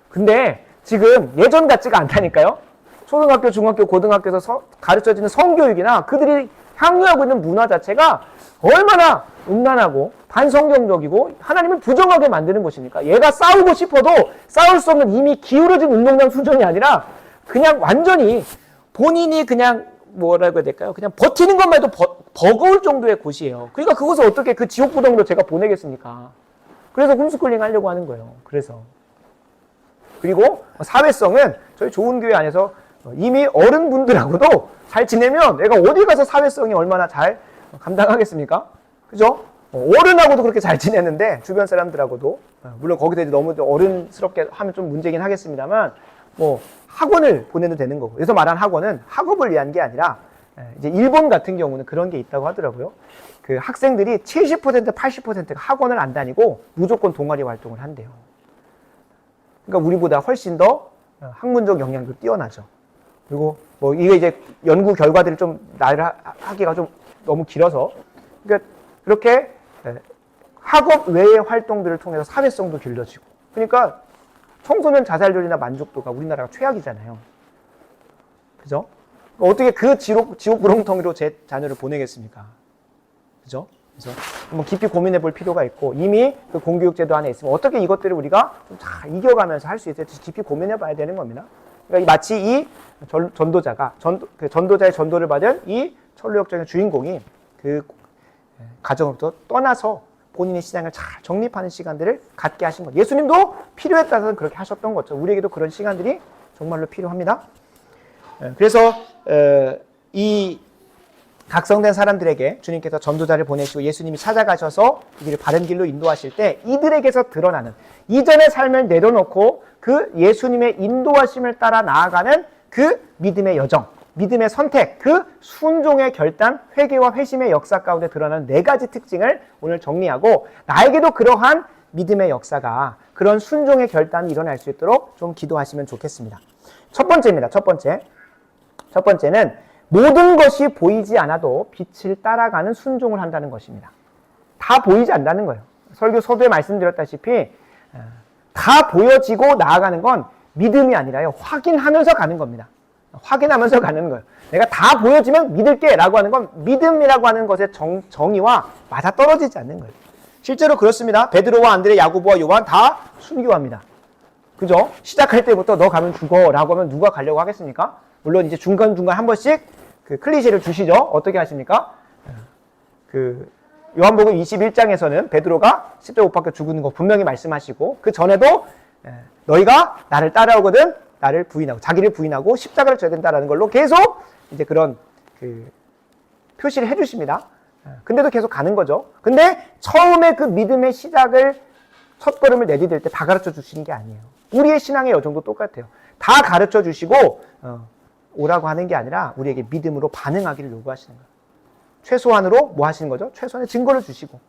근데 지금 예전 같지가 않다니까요. 초등학교, 중학교, 고등학교에서 가르쳐지는 성교육이나 그들이 향유하고 있는 문화 자체가 얼마나 음란하고 반성경적이고 하나님을 부정하게 만드는 것입니까? 얘가 싸우고 싶어도 싸울 수 없는 이미 기울어진 운동장 수준이 아니라 그냥 완전히 본인이 그냥 뭐라고 해야 될까요? 그냥 버티는 것만 해도 버거울 정도의 곳이에요. 그러니까 그것을 어떻게 그 지옥부동으로 제가 보내겠습니까? 그래서 홈스쿨링 하려고 하는 거예요. 그리고 사회성은 저희 좋은 교회 안에서 이미 어른분들하고도 잘 지내면 내가 어디 가서 사회성이 얼마나 잘 감당하겠습니까? 그죠? 어른하고도 그렇게 잘 지내는데 주변 사람들하고도 물론 거기서 너무 어른스럽게 하면 좀 문제긴 하겠습니다만 뭐 학원을 보내도 되는 거고 그래서 말한 학원은 학업을 위한 게 아니라 이제 일본 같은 경우는 그런 게 있다고 하더라고요. 그 학생들이 70% 80%가 학원을 안 다니고 무조건 동아리 활동을 한대요. 그러니까 우리보다 훨씬 더 학문적 역량도 뛰어나죠. 그리고 뭐 이게 이제 연구 결과들을 좀 나열을 하기가 좀 너무 길어서 그러니까 그렇게 학업 외의 활동들을 통해서 사회성도 길러지고 그러니까 청소년 자살률이나 만족도가 우리나라가 최악이잖아요. 그죠? 어떻게 그 지옥 구렁텅이로 제 자녀를 보내겠습니까? 그죠? 그래서 한번 깊이 고민해 볼 필요가 있고 이미 그 공교육제도 안에 있으면 어떻게 이것들을 우리가 좀 잘 이겨가면서 할 수 있을지 깊이 고민해 봐야 되는 겁니다. 그러니까 마치 이 전도자의 전도를 받은 이 천루역정의 주인공이 그 가정으로부터 떠나서 본인의 신앙을 잘 정립하는 시간들을 갖게 하신 거예요. 예수님도 필요에 따라서 그렇게 하셨던 거죠. 우리에게도 그런 시간들이 정말로 필요합니다. 그래서 이 각성된 사람들에게 주님께서 전도자를 보내시고 예수님이 찾아가셔서 이들을 바른 길로 인도하실 때 이들에게서 드러나는 이전의 삶을 내려놓고 그 예수님의 인도하심을 따라 나아가는 그 믿음의 여정, 믿음의 선택, 그 순종의 결단, 회개와 회심의 역사 가운데 드러나는 4가지 특징을 오늘 정리하고 나에게도 그러한 믿음의 역사가 그런 순종의 결단이 일어날 수 있도록 좀 기도하시면 좋겠습니다. 첫 번째입니다. 첫 번째는 모든 것이 보이지 않아도 빛을 따라가는 순종을 한다는 것입니다. 다 보이지 않는다는 거예요. 설교 서두에 말씀드렸다시피 다 보여지고 나아가는 건 믿음이 아니라요. 확인하면서 가는 겁니다. 확인하면서 가는 거예요. 내가 다 보여지면 믿을게 라고 하는 건 믿음이라고 하는 것의 정의와 맞아떨어지지 않는 거예요. 실제로 그렇습니다. 베드로와 안드레, 야고보와 요한 다 순교합니다. 그죠? 시작할 때부터 너 가면 죽어 라고 하면 누가 가려고 하겠습니까? 물론 이제 중간중간 한 번씩 그 클리셰를 주시죠. 어떻게 하십니까? 그 요한복음 21장에서는 베드로가 십자가 못 박혀 죽는 거 분명히 말씀하시고 그 전에도 너희가 나를 따라오거든 나를 부인하고 자기를 부인하고 십자가를 져야 된다라는 걸로 계속 이제 그런 그 표시를 해주십니다. 근데도 계속 가는 거죠. 근데 처음에 그 믿음의 시작을 첫 걸음을 내디딜 때 다 가르쳐 주시는 게 아니에요. 우리의 신앙의 여정도 똑같아요. 다 가르쳐 주시고 오라고 하는 게 아니라 우리에게 믿음으로 반응하기를 요구하시는 거예요. 최소한으로 뭐 하시는 거죠? 최소한의 증거를 주시고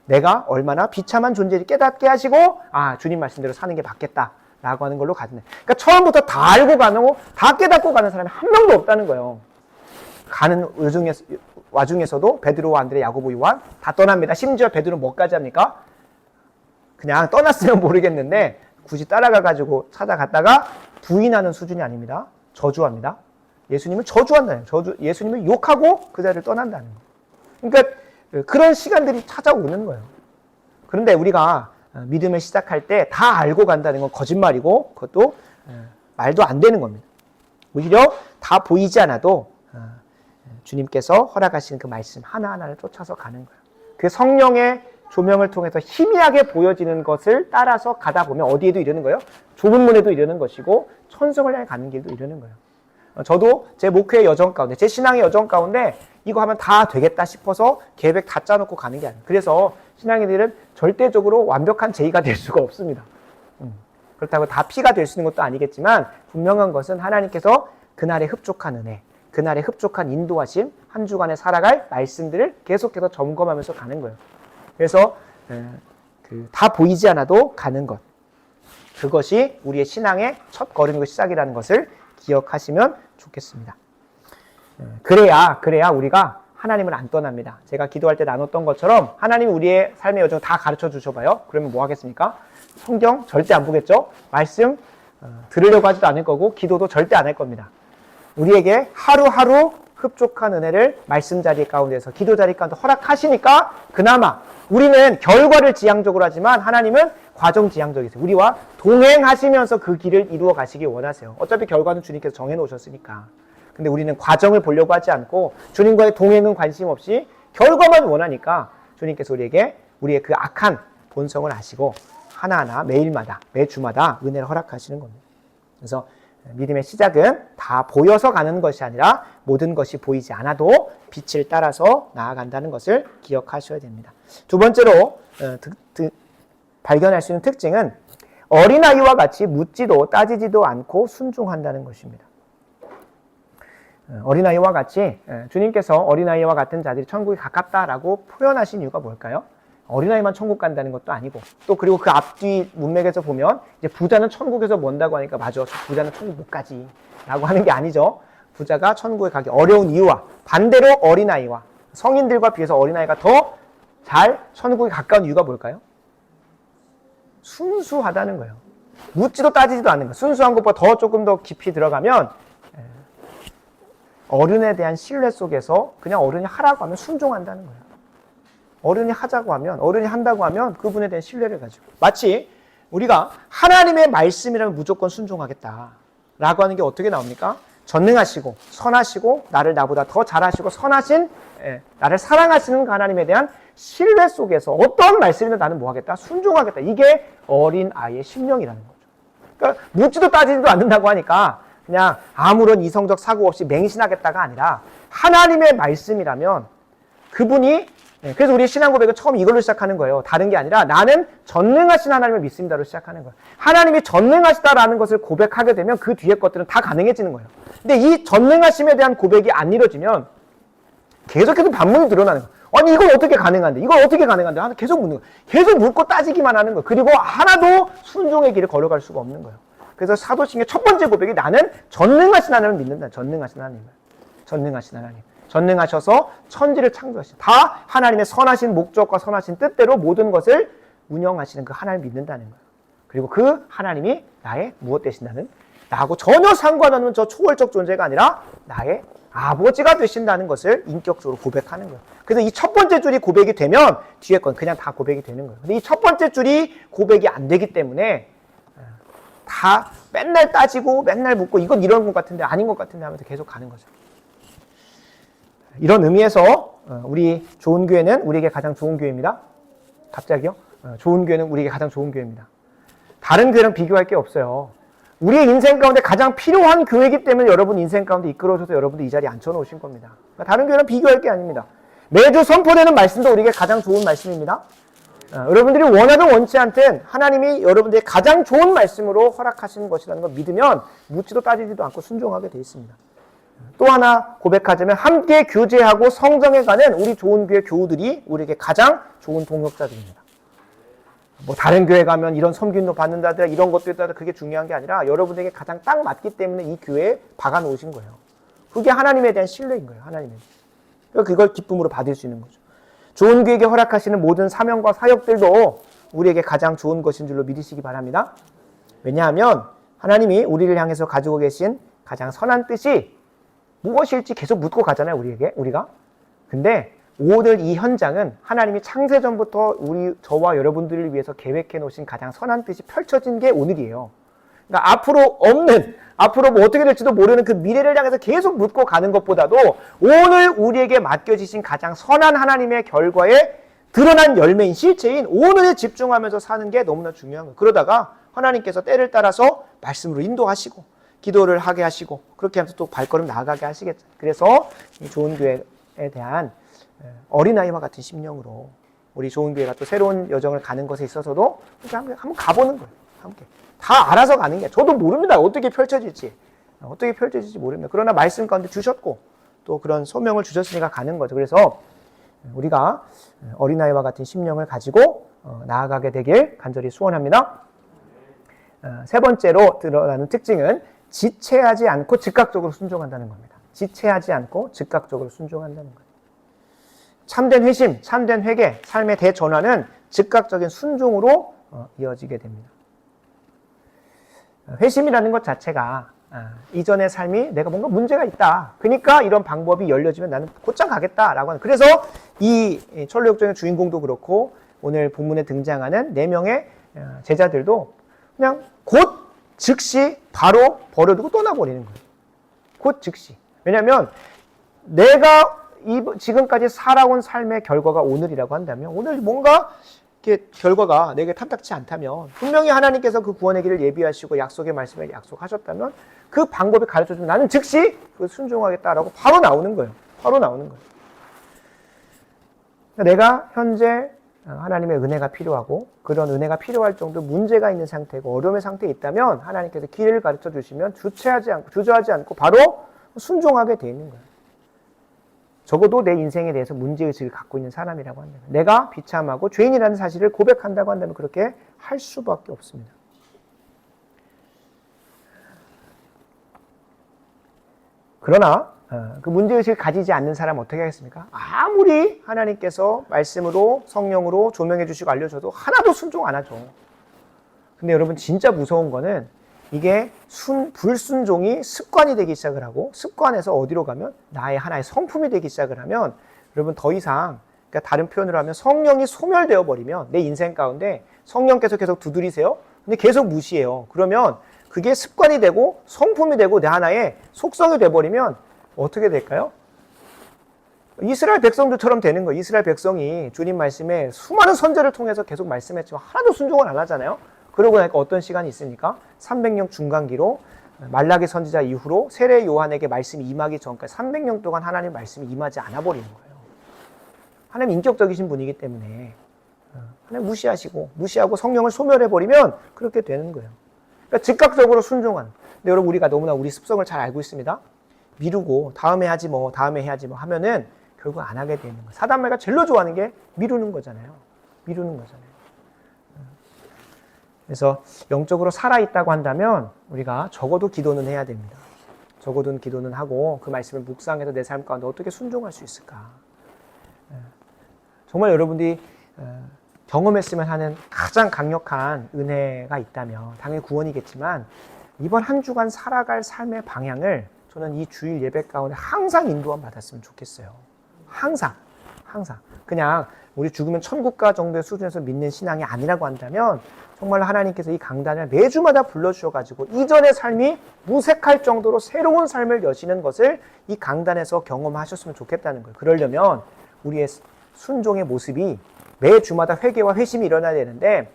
내가 얼마나 비참한 존재를 깨닫게 하시고 주님 말씀대로 사는 게 맞겠다라고 하는 걸로 가는. 그러니까 처음부터 다 알고 가고 다 깨닫고 가는 사람이 한 명도 없다는 거예요. 가는 와중에서도 베드로와 안드레, 야고보, 요한 다 떠납니다. 심지어 베드로는 뭐까지 합니까? 그냥 떠났으면 모르겠는데 굳이 따라가가지고 찾아갔다가 부인하는 수준이 아닙니다. 저주합니다. 예수님을 저주한다는 거예요. 예수님을 욕하고 그 자리를 떠난다는 거예요. 그러니까 그런 시간들이 찾아오는 거예요. 그런데 우리가 믿음을 시작할 때 다 알고 간다는 건 거짓말이고 그것도 말도 안 되는 겁니다. 오히려 다 보이지 않아도 주님께서 허락하시는 그 말씀 하나하나를 쫓아서 가는 거예요. 그 성령의 조명을 통해서 희미하게 보여지는 것을 따라서 가다 보면 어디에도 이르는 거예요? 좁은 문에도 이르는 것이고 천성을 향해 가는 길도 이르는 거예요. 저도 제 목회의 여정 가운데, 제 신앙의 여정 가운데 이거 하면 다 되겠다 싶어서 계획 다 짜놓고 가는 게 아니에요. 그래서 신앙인들은 절대적으로 완벽한 제의가 될 수가 없습니다. 그렇다고 다 피가 될 수 있는 것도 아니겠지만 분명한 것은 하나님께서 그날의 흡족한 은혜, 그날의 흡족한 인도하심, 한 주간에 살아갈 말씀들을 계속해서 점검하면서 가는 거예요. 그래서 다 보이지 않아도 가는 것, 그것이 우리의 신앙의 첫 걸음이고 시작이라는 것을 기억하시면 좋겠습니다. 그래야 우리가 하나님을 안 떠납니다. 제가 기도할 때 나눴던 것처럼 하나님이 우리의 삶의 여정을 다 가르쳐 주셔봐요. 그러면 뭐 하겠습니까? 성경 절대 안 보겠죠? 말씀 들으려고 하지도 않을 거고 기도도 절대 안 할 겁니다. 우리에게 하루하루 흡족한 은혜를 말씀 자리 가운데서 기도 자리 가운데 허락하시니까 그나마 우리는 결과를 지향적으로 하지만 하나님은 과정 지향적이세요. 우리와 동행하시면서 그 길을 이루어 가시기 원하세요. 어차피 결과는 주님께서 정해놓으셨으니까. 근데 우리는 과정을 보려고 하지 않고 주님과의 동행은 관심 없이 결과만 원하니까 주님께서 우리의 그 악한 본성을 아시고 하나하나 매일마다 매주마다 은혜를 허락하시는 겁니다. 그래서 믿음의 시작은 다 보여서 가는 것이 아니라 모든 것이 보이지 않아도 빛을 따라서 나아간다는 것을 기억하셔야 됩니다. 두 번째로 발견할 수 있는 특징은 어린아이와 같이 묻지도 따지지도 않고 순종한다는 것입니다. 어린아이와 같이 주님께서 어린아이와 같은 자들이 천국에 가깝다라고 표현하신 이유가 뭘까요? 어린아이만 천국 간다는 것도 아니고 또 그리고 그 앞뒤 문맥에서 보면 이제 부자는 천국에서 먼다고 하니까 맞아, 부자는 천국 못 가지 라고 하는 게 아니죠. 부자가 천국에 가기 어려운 이유와 반대로 어린아이와 성인들과 비해서 어린아이가 더 잘 천국에 가까운 이유가 뭘까요? 순수하다는 거예요. 묻지도 따지지도 않는 거예요. 순수한 것보다 조금 더 깊이 들어가면 어른에 대한 신뢰 속에서 그냥 어른이 하라고 하면 순종한다는 거예요. 어른이 하자고 하면, 어른이 한다고 하면 그분에 대한 신뢰를 가지고. 마치 우리가 하나님의 말씀이라면 무조건 순종하겠다라고 하는 게 어떻게 나옵니까? 전능하시고 선하시고 나를 나보다 더 잘하시고 선하신 나를 사랑하시는 그 하나님에 대한 신뢰 속에서 어떤 말씀이든 나는 뭐 하겠다? 순종하겠다. 이게 어린 아이의 심령이라는 거죠. 그러니까 묻지도 따지지도 않는다고 하니까 그냥 아무런 이성적 사고 없이 맹신하겠다가 아니라 하나님의 말씀이라면 그분이 그래서 우리 신앙 고백은 처음 이걸로 시작하는 거예요. 다른 게 아니라 나는 전능하신 하나님을 믿습니다로 시작하는 거예요. 하나님이 전능하시다라는 것을 고백하게 되면 그 뒤에 것들은 다 가능해지는 거예요. 근데 이 전능하심에 대한 고백이 안 이루어지면 계속해서 반문이 늘어나는 거예요. 아니 이건 어떻게 가능한데? 이건 어떻게 가능한데? 계속 묻는 거예요. 계속 묻고 따지기만 하는 거예요. 그리고 하나도 순종의 길을 걸어갈 수가 없는 거예요. 그래서 사도신경의 첫 번째 고백이 나는 전능하신 하나님을 믿는다. 전능하신 하나님을. 전능하신 하나님. 전능하셔서 천지를 창조하신 다 하나님의 선하신 목적과 선하신 뜻대로 모든 것을 운영하시는 그 하나님을 믿는다는 거예요. 그리고 그 하나님이 나의 무엇 되신다는 나하고 전혀 상관없는 저 초월적 존재가 아니라 나의 아버지가 되신다는 것을 인격적으로 고백하는 거예요. 그래서 이 첫 번째 줄이 고백이 되면 뒤에 건 그냥 다 고백이 되는 거예요. 근데 이 첫 번째 줄이 고백이 안 되기 때문에 다 맨날 따지고 맨날 묻고 이건 이런 것 같은데 아닌 것 같은데 하면서 계속 가는 거죠. 이런 의미에서 우리 좋은 교회는 우리에게 가장 좋은 교회입니다. 갑자기요? 좋은 교회는 우리에게 가장 좋은 교회입니다. 다른 교회랑 비교할 게 없어요. 우리의 인생 가운데 가장 필요한 교회이기 때문에 여러분 인생 가운데 이끌어줘서 여러분들 이 자리에 앉혀놓으신 겁니다. 그러니까 다른 교회랑 비교할 게 아닙니다. 매주 선포되는 말씀도 우리에게 가장 좋은 말씀입니다. 여러분들이 원하든 원치 않든 하나님이 여러분들의 가장 좋은 말씀으로 허락하시는 것이라는 걸 믿으면 묻지도 따지지도 않고 순종하게 되어 있습니다. 또 하나 고백하자면 함께 교제하고 성장해가는 우리 좋은 교회 교우들이 우리에게 가장 좋은 동역자들입니다. 뭐 다른 교회 가면 이런 섬김도 받는다더라 이런 것도 있다더라 그게 중요한 게 아니라 여러분에게 가장 딱 맞기 때문에 이 교회에 박아 놓으신 거예요. 그게 하나님에 대한 신뢰인 거예요. 하나님에. 그걸 기쁨으로 받을 수 있는 거죠. 좋은 교회에게 허락하시는 모든 사명과 사역들도 우리에게 가장 좋은 것인 줄로 믿으시기 바랍니다. 왜냐하면 하나님이 우리를 향해서 가지고 계신 가장 선한 뜻이 무엇일지 계속 묻고 가잖아요. 우리가. 근데 오늘 이 현장은 하나님이 창세전부터 저와 여러분들을 위해서 계획해 놓으신 가장 선한 뜻이 펼쳐진 게 오늘이에요. 그러니까 앞으로 뭐 어떻게 될지도 모르는 그 미래를 향해서 계속 묻고 가는 것보다도 오늘 우리에게 맡겨지신 가장 선한 하나님의 결과에 드러난 열매인 실체인 오늘에 집중하면서 사는 게 너무나 중요한 거예요. 그러다가 하나님께서 때를 따라서 말씀으로 인도하시고 기도를 하게 하시고 그렇게 하면서 또 발걸음 나아가게 하시겠죠. 그래서 이 좋은 교회에 대한 어린아이와 같은 심령으로 우리 좋은 교회가 또 새로운 여정을 가는 것에 있어서도 한번 가보는 거예요. 함께. 다 알아서 가는 게 저도 모릅니다. 어떻게 펼쳐질지 모릅니다. 그러나 말씀 가운데 주셨고 또 그런 소명을 주셨으니까 가는 거죠. 그래서 우리가 어린아이와 같은 심령을 가지고 나아가게 되길 간절히 소원합니다. 세 번째로 드러나는 특징은 지체하지 않고 즉각적으로 순종한다는 겁니다. 지체하지 않고 즉각적으로 순종한다는 거예요. 참된 회심, 참된 회개, 삶의 대전환은 즉각적인 순종으로 이어지게 됩니다. 회심이라는 것 자체가 이전의 삶이 내가 뭔가 문제가 있다. 그러니까 이런 방법이 열려지면 나는 곧장 가겠다라고 하는. 그래서 이 천루역정의 주인공도 그렇고 오늘 본문에 등장하는 4명의 제자들도 그냥 곧 즉시 바로 버려두고 떠나버리는 거예요. 곧 즉시. 왜냐하면 내가 지금까지 살아온 삶의 결과가 오늘이라고 한다면 오늘 뭔가 이렇게 결과가 내게 탐탁치 않다면 분명히 하나님께서 그 구원의 길을 예비하시고 약속의 말씀을 약속하셨다면 그 방법을 가르쳐주면 나는 즉시 그 순종하겠다라고 바로 나오는 거예요. 내가 현재 하나님의 은혜가 필요하고 그런 은혜가 필요할 정도 문제가 있는 상태고 어려움의 상태에 있다면 하나님께서 길을 가르쳐 주시면 주저하지 않고 바로 순종하게 되어 있는 거예요. 적어도 내 인생에 대해서 문제의식을 갖고 있는 사람이라고 한다면 내가 비참하고 죄인이라는 사실을 고백한다고 한다면 그렇게 할 수밖에 없습니다. 그러나 그 문제의식을 가지지 않는 사람은 어떻게 하겠습니까? 아무리 하나님께서 말씀으로 성령으로 조명해 주시고 알려줘도 하나도 순종 안 하죠. 근데 여러분 진짜 무서운 거는 이게 불순종이 습관이 되기 시작을 하고 습관에서 어디로 가면 나의 하나의 성품이 되기 시작을 하면 여러분 더 이상 그러니까 다른 표현으로 하면 성령이 소멸되어 버리면 내 인생 가운데 성령께서 계속 두드리세요. 근데 계속 무시해요. 그러면 그게 습관이 되고 성품이 되고 내 하나의 속성이 돼버리면 어떻게 될까요? 이스라엘 백성들처럼 되는 거예요. 이스라엘 백성이 주님 말씀에 수많은 선제를 통해서 계속 말씀했지만 하나도 순종을 안 하잖아요. 그러고 나니까 어떤 시간이 있습니까? 300년 중간기로 말라기 선지자 이후로 세례 요한에게 말씀이 임하기 전까지 300년 동안 하나님 말씀이 임하지 않아 버리는 거예요. 하나님 인격적이신 분이기 때문에 하나님 무시하고 성령을 소멸해 버리면 그렇게 되는 거예요. 그러니까 즉각적으로 순종하는. 근데 여러분 우리가 너무나 우리 습성을 잘 알고 있습니다. 미루고 다음에 해야지 뭐 하면은 결국 안 하게 되는 거예요. 사단마귀가 제일로 좋아하는 게 미루는 거잖아요. 그래서 영적으로 살아있다고 한다면 우리가 적어도 기도는 해야 됩니다. 적어도 기도는 하고 그 말씀을 묵상해서 내 삶 가운데 어떻게 순종할 수 있을까. 정말 여러분들이 경험했으면 하는 가장 강력한 은혜가 있다면 당연히 구원이겠지만 이번 한 주간 살아갈 삶의 방향을 저는 이 주일 예배 가운데 항상 인도함 받았으면 좋겠어요. 항상. 그냥 우리 죽으면 천국가 정도의 수준에서 믿는 신앙이 아니라고 한다면 정말 하나님께서 이 강단을 매주마다 불러주셔가지고 이전의 삶이 무색할 정도로 새로운 삶을 여시는 것을 이 강단에서 경험하셨으면 좋겠다는 거예요. 그러려면 우리의 순종의 모습이 매주마다 회개와 회심이 일어나야 되는데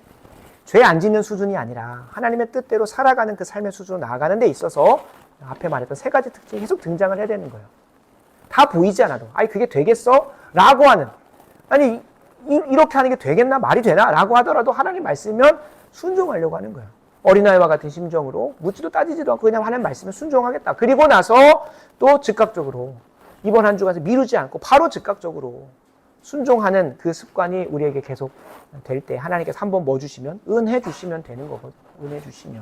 죄 안 짓는 수준이 아니라 하나님의 뜻대로 살아가는 그 삶의 수준으로 나아가는 데 있어서 앞에 말했던 3가지 특징이 계속 등장을 해야 되는 거예요. 다 보이지 않아도 아니 그게 되겠어? 라고 하는 아니 이렇게 하는 게 되겠나? 말이 되나? 라고 하더라도 하나님 말씀이면 순종하려고 하는 거예요. 어린아이와 같은 심정으로 묻지도 따지지도 않고 그냥 하나님 말씀에 순종하겠다. 그리고 나서 또 즉각적으로 이번 한 주간에 미루지 않고 바로 즉각적으로 순종하는 그 습관이 우리에게 계속 될 때 하나님께서 한번 뭐 주시면 은혜 주시면 되는 거거든요. 은혜 주시면.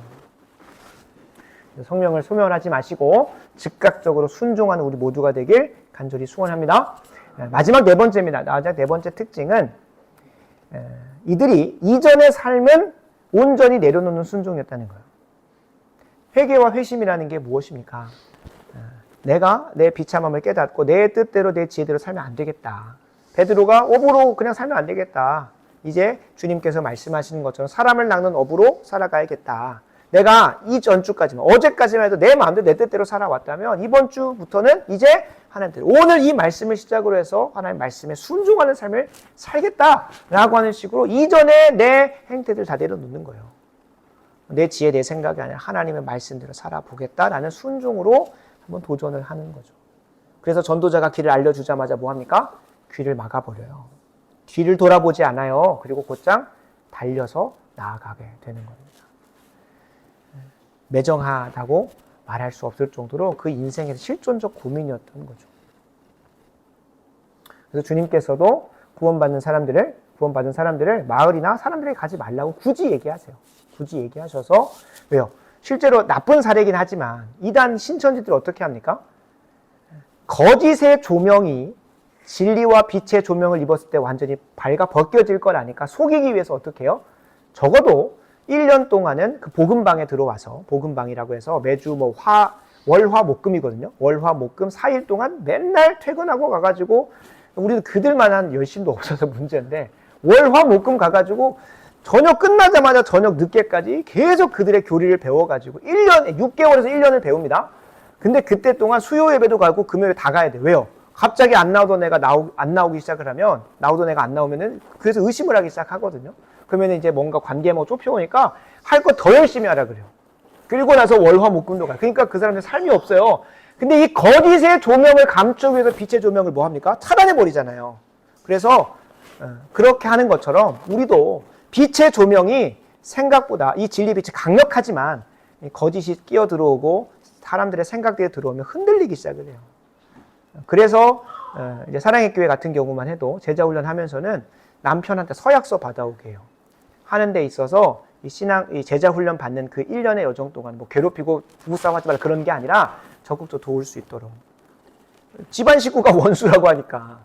성령을 소멸하지 마시고 즉각적으로 순종하는 우리 모두가 되길 간절히 소원합니다. 마지막 네 번째입니다. 마지막 네 번째 특징은 이들이 이전의 삶은 온전히 내려놓는 순종이었다는 거예요. 회개와 회심이라는 게 무엇입니까? 내가 내 비참함을 깨닫고 내 뜻대로 내 지혜대로 살면 안 되겠다. 베드로가 업으로 그냥 살면 안 되겠다. 이제 주님께서 말씀하시는 것처럼 사람을 낚는 업으로 살아가야겠다. 내가 이 전주까지만, 어제까지만 해도 내 마음대로 내 뜻대로 살아왔다면 이번 주부터는 이제 하나님께로 오늘 이 말씀을 시작으로 해서 하나님 말씀에 순종하는 삶을 살겠다라고 하는 식으로 이전에 내 행태들 다 내려놓는 거예요. 내 지혜, 내 생각이 아니라 하나님의 말씀대로 살아보겠다라는 순종으로 한번 도전을 하는 거죠. 그래서 전도자가 길을 알려주자마자 뭐 합니까? 귀를 막아버려요. 뒤를 돌아보지 않아요. 그리고 곧장 달려서 나아가게 되는 겁니다. 매정하다고 말할 수 없을 정도로 그 인생에서 실존적 고민이었던 거죠. 그래서 주님께서도 구원받은 사람들을 마을이나 사람들에게 가지 말라고 굳이 얘기하세요. 굳이 얘기하셔서 왜요? 실제로 나쁜 사례이긴 하지만 이단 신천지들 어떻게 합니까? 거짓의 조명이 진리와 빛의 조명을 입었을 때 완전히 발가 벗겨질 걸 아니까 속이기 위해서 어떻게 해요? 적어도 1년 동안은 그 복음방에 들어와서 복음방이라고 해서 매주 뭐 월화 목금이거든요. 월화 목금 4일 동안 맨날 퇴근하고 가가지고 우리는 그들만한 열심도 없어서 문제인데 월화 목금 가가지고 저녁 끝나자마자 저녁 늦게까지 계속 그들의 교리를 배워가지고 6개월에서 1년을 배웁니다. 근데 그때 동안 수요 예배도 가고 금요일에 다 가야 돼. 왜요? 갑자기 안 나오던 애가 안 나오기 시작을 하면 나오던 애가 안 나오면은 그래서 의심을 하기 시작하거든요. 그러면 이제 뭔가 관계가 뭐 좁혀오니까 할 거 더 열심히 하라 그래요. 그리고 나서 월화목금도 가요. 그러니까 그 사람들 삶이 없어요. 근데 이 거짓의 조명을 감추기 위해서 빛의 조명을 뭐 합니까? 차단해 버리잖아요. 그래서 그렇게 하는 것처럼 우리도 빛의 조명이 생각보다 이 진리 빛이 강력하지만 거짓이 끼어 들어오고 사람들의 생각들이 들어오면 흔들리기 시작을 해요. 그래서 이제 사랑의 교회 같은 경우만 해도 제자훈련 하면서는 남편한테 서약서 받아오게 해요. 하는 데 있어서 이 제자훈련 받는 그 1년의 여정 동안 뭐 괴롭히고 부부싸움 하지 말라 그런 게 아니라 적극적으로 도울 수 있도록. 집안 식구가 원수라고 하니까.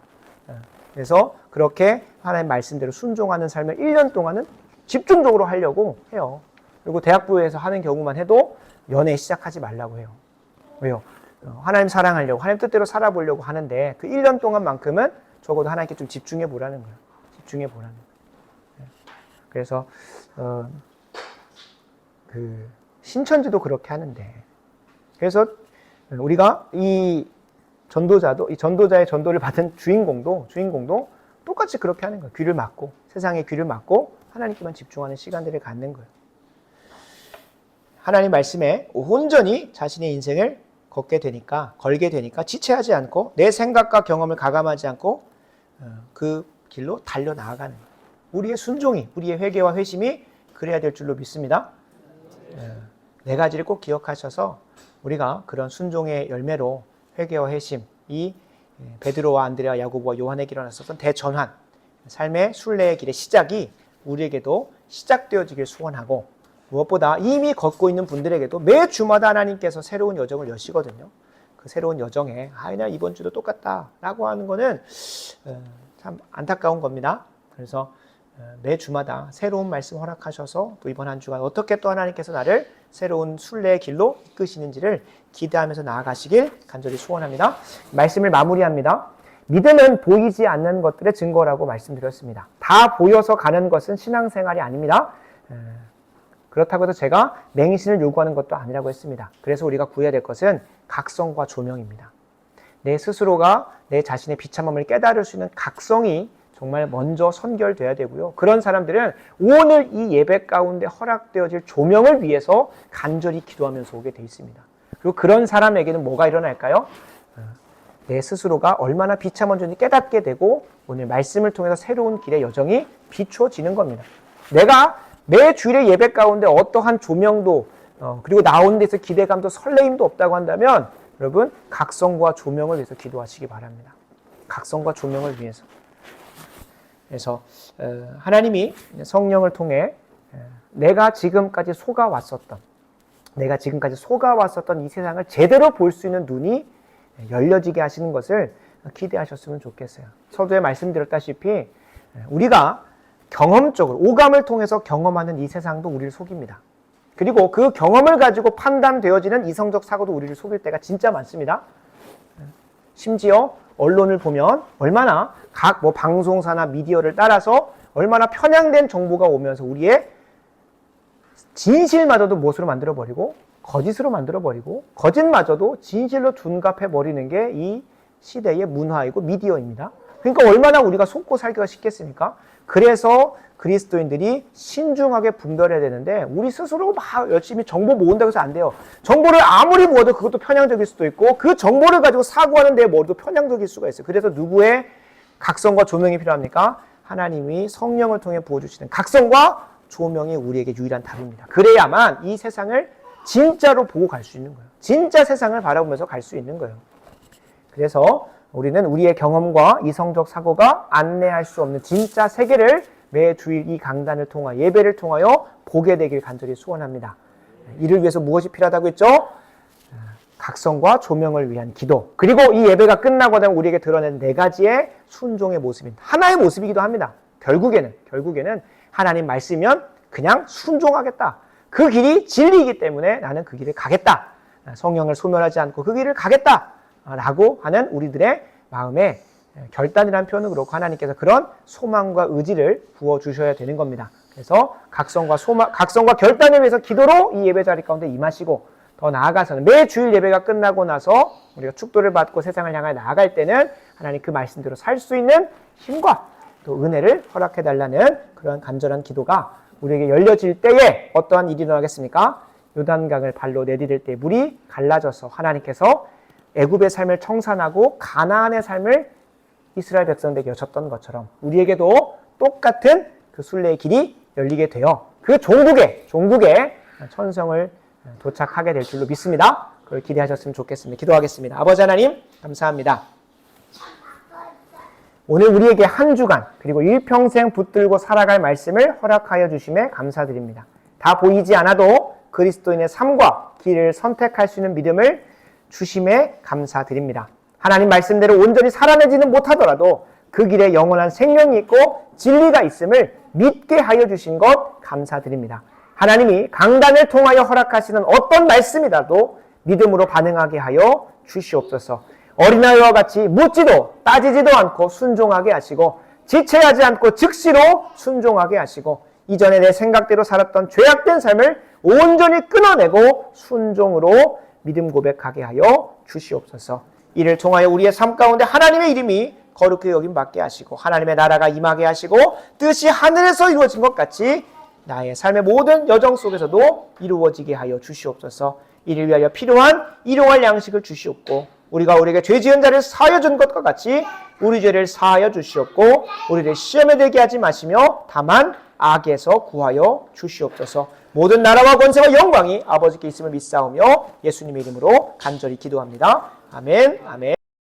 그래서 그렇게 하나님 말씀대로 순종하는 삶을 1년 동안은 집중적으로 하려고 해요. 그리고 대학부에서 하는 경우만 해도 연애 시작하지 말라고 해요. 왜요? 하나님 사랑하려고 하나님 뜻대로 살아보려고 하는데 그 1년 동안만큼은 적어도 하나님께 좀 집중해 보라는 거예요. 집중해 보라는 거예요. 그래서 그 신천지도 그렇게 하는데 그래서 우리가 이 전도자의 전도를 받은 주인공도 똑같이 그렇게 하는 거예요. 귀를 막고 세상의 귀를 막고 하나님께만 집중하는 시간들을 갖는 거예요. 하나님 말씀에 온전히 자신의 인생을 걸게 되니까 지체하지 않고 내 생각과 경험을 가감하지 않고 그 길로 달려 나아가는 거예요. 우리의 순종이, 우리의 회개와 회심이 그래야 될 줄로 믿습니다. 네 가지를 꼭 기억하셔서 우리가 그런 순종의 열매로 회개와 회심, 이 베드로와 안드레와 야고보와 요한에게 일어났었던 대전환, 삶의 순례의 길의 시작이 우리에게도 시작되어지길 소원하고 무엇보다 이미 걷고 있는 분들에게도 매 주마다 하나님께서 새로운 여정을 여시거든요. 그 새로운 여정에 나 이번 주도 똑같다라고 하는 거는 참 안타까운 겁니다. 그래서 매 주마다 새로운 말씀 허락하셔서 또 이번 한 주간 어떻게 또 하나님께서 나를 새로운 순례의 길로 이끄시는지를 기대하면서 나아가시길 간절히 소원합니다. 말씀을 마무리합니다. 믿음은 보이지 않는 것들의 증거라고 말씀드렸습니다. 다 보여서 가는 것은 신앙생활이 아닙니다. 그렇다고 해서 제가 맹신을 요구하는 것도 아니라고 했습니다. 그래서 우리가 구해야 될 것은 각성과 조명입니다. 내 스스로가 내 자신의 비참함을 깨달을 수 있는 각성이 정말 먼저 선결돼야 되고요. 그런 사람들은 오늘 이 예배 가운데 허락되어질 조명을 위해서 간절히 기도하면서 오게 돼 있습니다. 그리고 그런 사람에게는 뭐가 일어날까요? 내 스스로가 얼마나 비참한지 깨닫게 되고 오늘 말씀을 통해서 새로운 길의 여정이 비춰지는 겁니다. 내가 매 주일의 예배 가운데 어떠한 조명도 그리고 나오는 데서 기대감도 설레임도 없다고 한다면 여러분 각성과 조명을 위해서 기도하시기 바랍니다. 각성과 조명을 위해서. 그래서 하나님이 성령을 통해 내가 지금까지 속아왔었던 이 세상을 제대로 볼 수 있는 눈이 열려지게 하시는 것을 기대하셨으면 좋겠어요. 서두에 말씀드렸다시피 우리가 경험적으로 오감을 통해서 경험하는 이 세상도 우리를 속입니다. 그리고 그 경험을 가지고 판단되어지는 이성적 사고도 우리를 속일 때가 진짜 많습니다. 심지어 언론을 보면 얼마나 각 방송사나 미디어를 따라서 얼마나 편향된 정보가 오면서 우리의 진실마저도 무엇으로 만들어버리고 거짓으로 만들어버리고 거짓마저도 진실로 둔갑해버리는 게 이 시대의 문화이고 미디어입니다. 그러니까 얼마나 우리가 속고 살기가 쉽겠습니까? 그래서 그리스도인들이 신중하게 분별해야 되는데 우리 스스로 막 열심히 정보 모은다고 해서 안 돼요. 정보를 아무리 모아도 그것도 편향적일 수도 있고 그 정보를 가지고 사고하는 내 머리도 편향적일 수가 있어요. 그래서 누구의 각성과 조명이 필요합니까? 하나님이 성령을 통해 부어주시는 각성과 조명이 우리에게 유일한 답입니다. 그래야만 이 세상을 진짜로 보고 갈 수 있는 거예요. 진짜 세상을 바라보면서 갈 수 있는 거예요. 그래서 우리는 우리의 경험과 이성적 사고가 안내할 수 없는 진짜 세계를 매 주일 이 강단을 통하여 예배를 통하여 보게 되길 간절히 소원합니다. 이를 위해서 무엇이 필요하다고 했죠? 각성과 조명을 위한 기도. 그리고 이 예배가 끝나고 나면 우리에게 드러낸 네 가지의 순종의 모습입니다. 하나의 모습이기도 합니다. 결국에는 하나님 말씀이면 그냥 순종하겠다. 그 길이 진리이기 때문에 나는 그 길을 가겠다. 성령을 소멸하지 않고 그 길을 가겠다. 라고 하는 우리들의 마음에 결단이라는 표현은 그렇고 하나님께서 그런 소망과 의지를 부어주셔야 되는 겁니다. 그래서 각성과 결단을 위해서 기도로 이 예배 자리 가운데 임하시고 더 나아가서는 매 주일 예배가 끝나고 나서 우리가 축도를 받고 세상을 향해 나아갈 때는 하나님 그 말씀대로 살 수 있는 힘과 또 은혜를 허락해달라는 그런 간절한 기도가 우리에게 열려질 때에 어떠한 일이 일어나겠습니까? 요단강을 발로 내디딜 때 물이 갈라져서 하나님께서 애굽의 삶을 청산하고 가나안의 삶을 이스라엘 백성들에게 여셨던 것처럼 우리에게도 똑같은 그 순례의 길이 열리게 되어 그 종국에 천성을 도착하게 될 줄로 믿습니다. 그걸 기대하셨으면 좋겠습니다. 기도하겠습니다. 아버지 하나님 감사합니다. 오늘 우리에게 한 주간 그리고 일평생 붙들고 살아갈 말씀을 허락하여 주심에 감사드립니다. 다 보이지 않아도 그리스도인의 삶과 길을 선택할 수 있는 믿음을 주심에 감사드립니다. 하나님 말씀대로 온전히 살아내지는 못하더라도 그 길에 영원한 생명이 있고 진리가 있음을 믿게 하여 주신 것 감사드립니다. 하나님이 강단을 통하여 허락하시는 어떤 말씀이라도 믿음으로 반응하게 하여 주시옵소서. 어린아이와 같이 묻지도 따지지도 않고 순종하게 하시고 지체하지 않고 즉시로 순종하게 하시고 이전에 내 생각대로 살았던 죄악된 삶을 온전히 끊어내고 순종으로 믿음 고백하게 하여 주시옵소서. 이를 통하여 우리의 삶 가운데 하나님의 이름이 거룩히 여김 받게 하시고 하나님의 나라가 임하게 하시고 뜻이 하늘에서 이루어진 것 같이 나의 삶의 모든 여정 속에서도 이루어지게 하여 주시옵소서. 이를 위하여 필요한 일용할 양식을 주시옵고 우리가 우리에게 죄 지은 자를 사하여 준 것과 같이 우리 죄를 사하여 주시옵고 우리를 시험에 들게 하지 마시며 다만 악에서 구하여 주시옵소서. 모든 나라와 권세와 영광이 아버지께 있음을 믿사오며 예수님의 이름으로 간절히 기도합니다. 아멘. 아멘.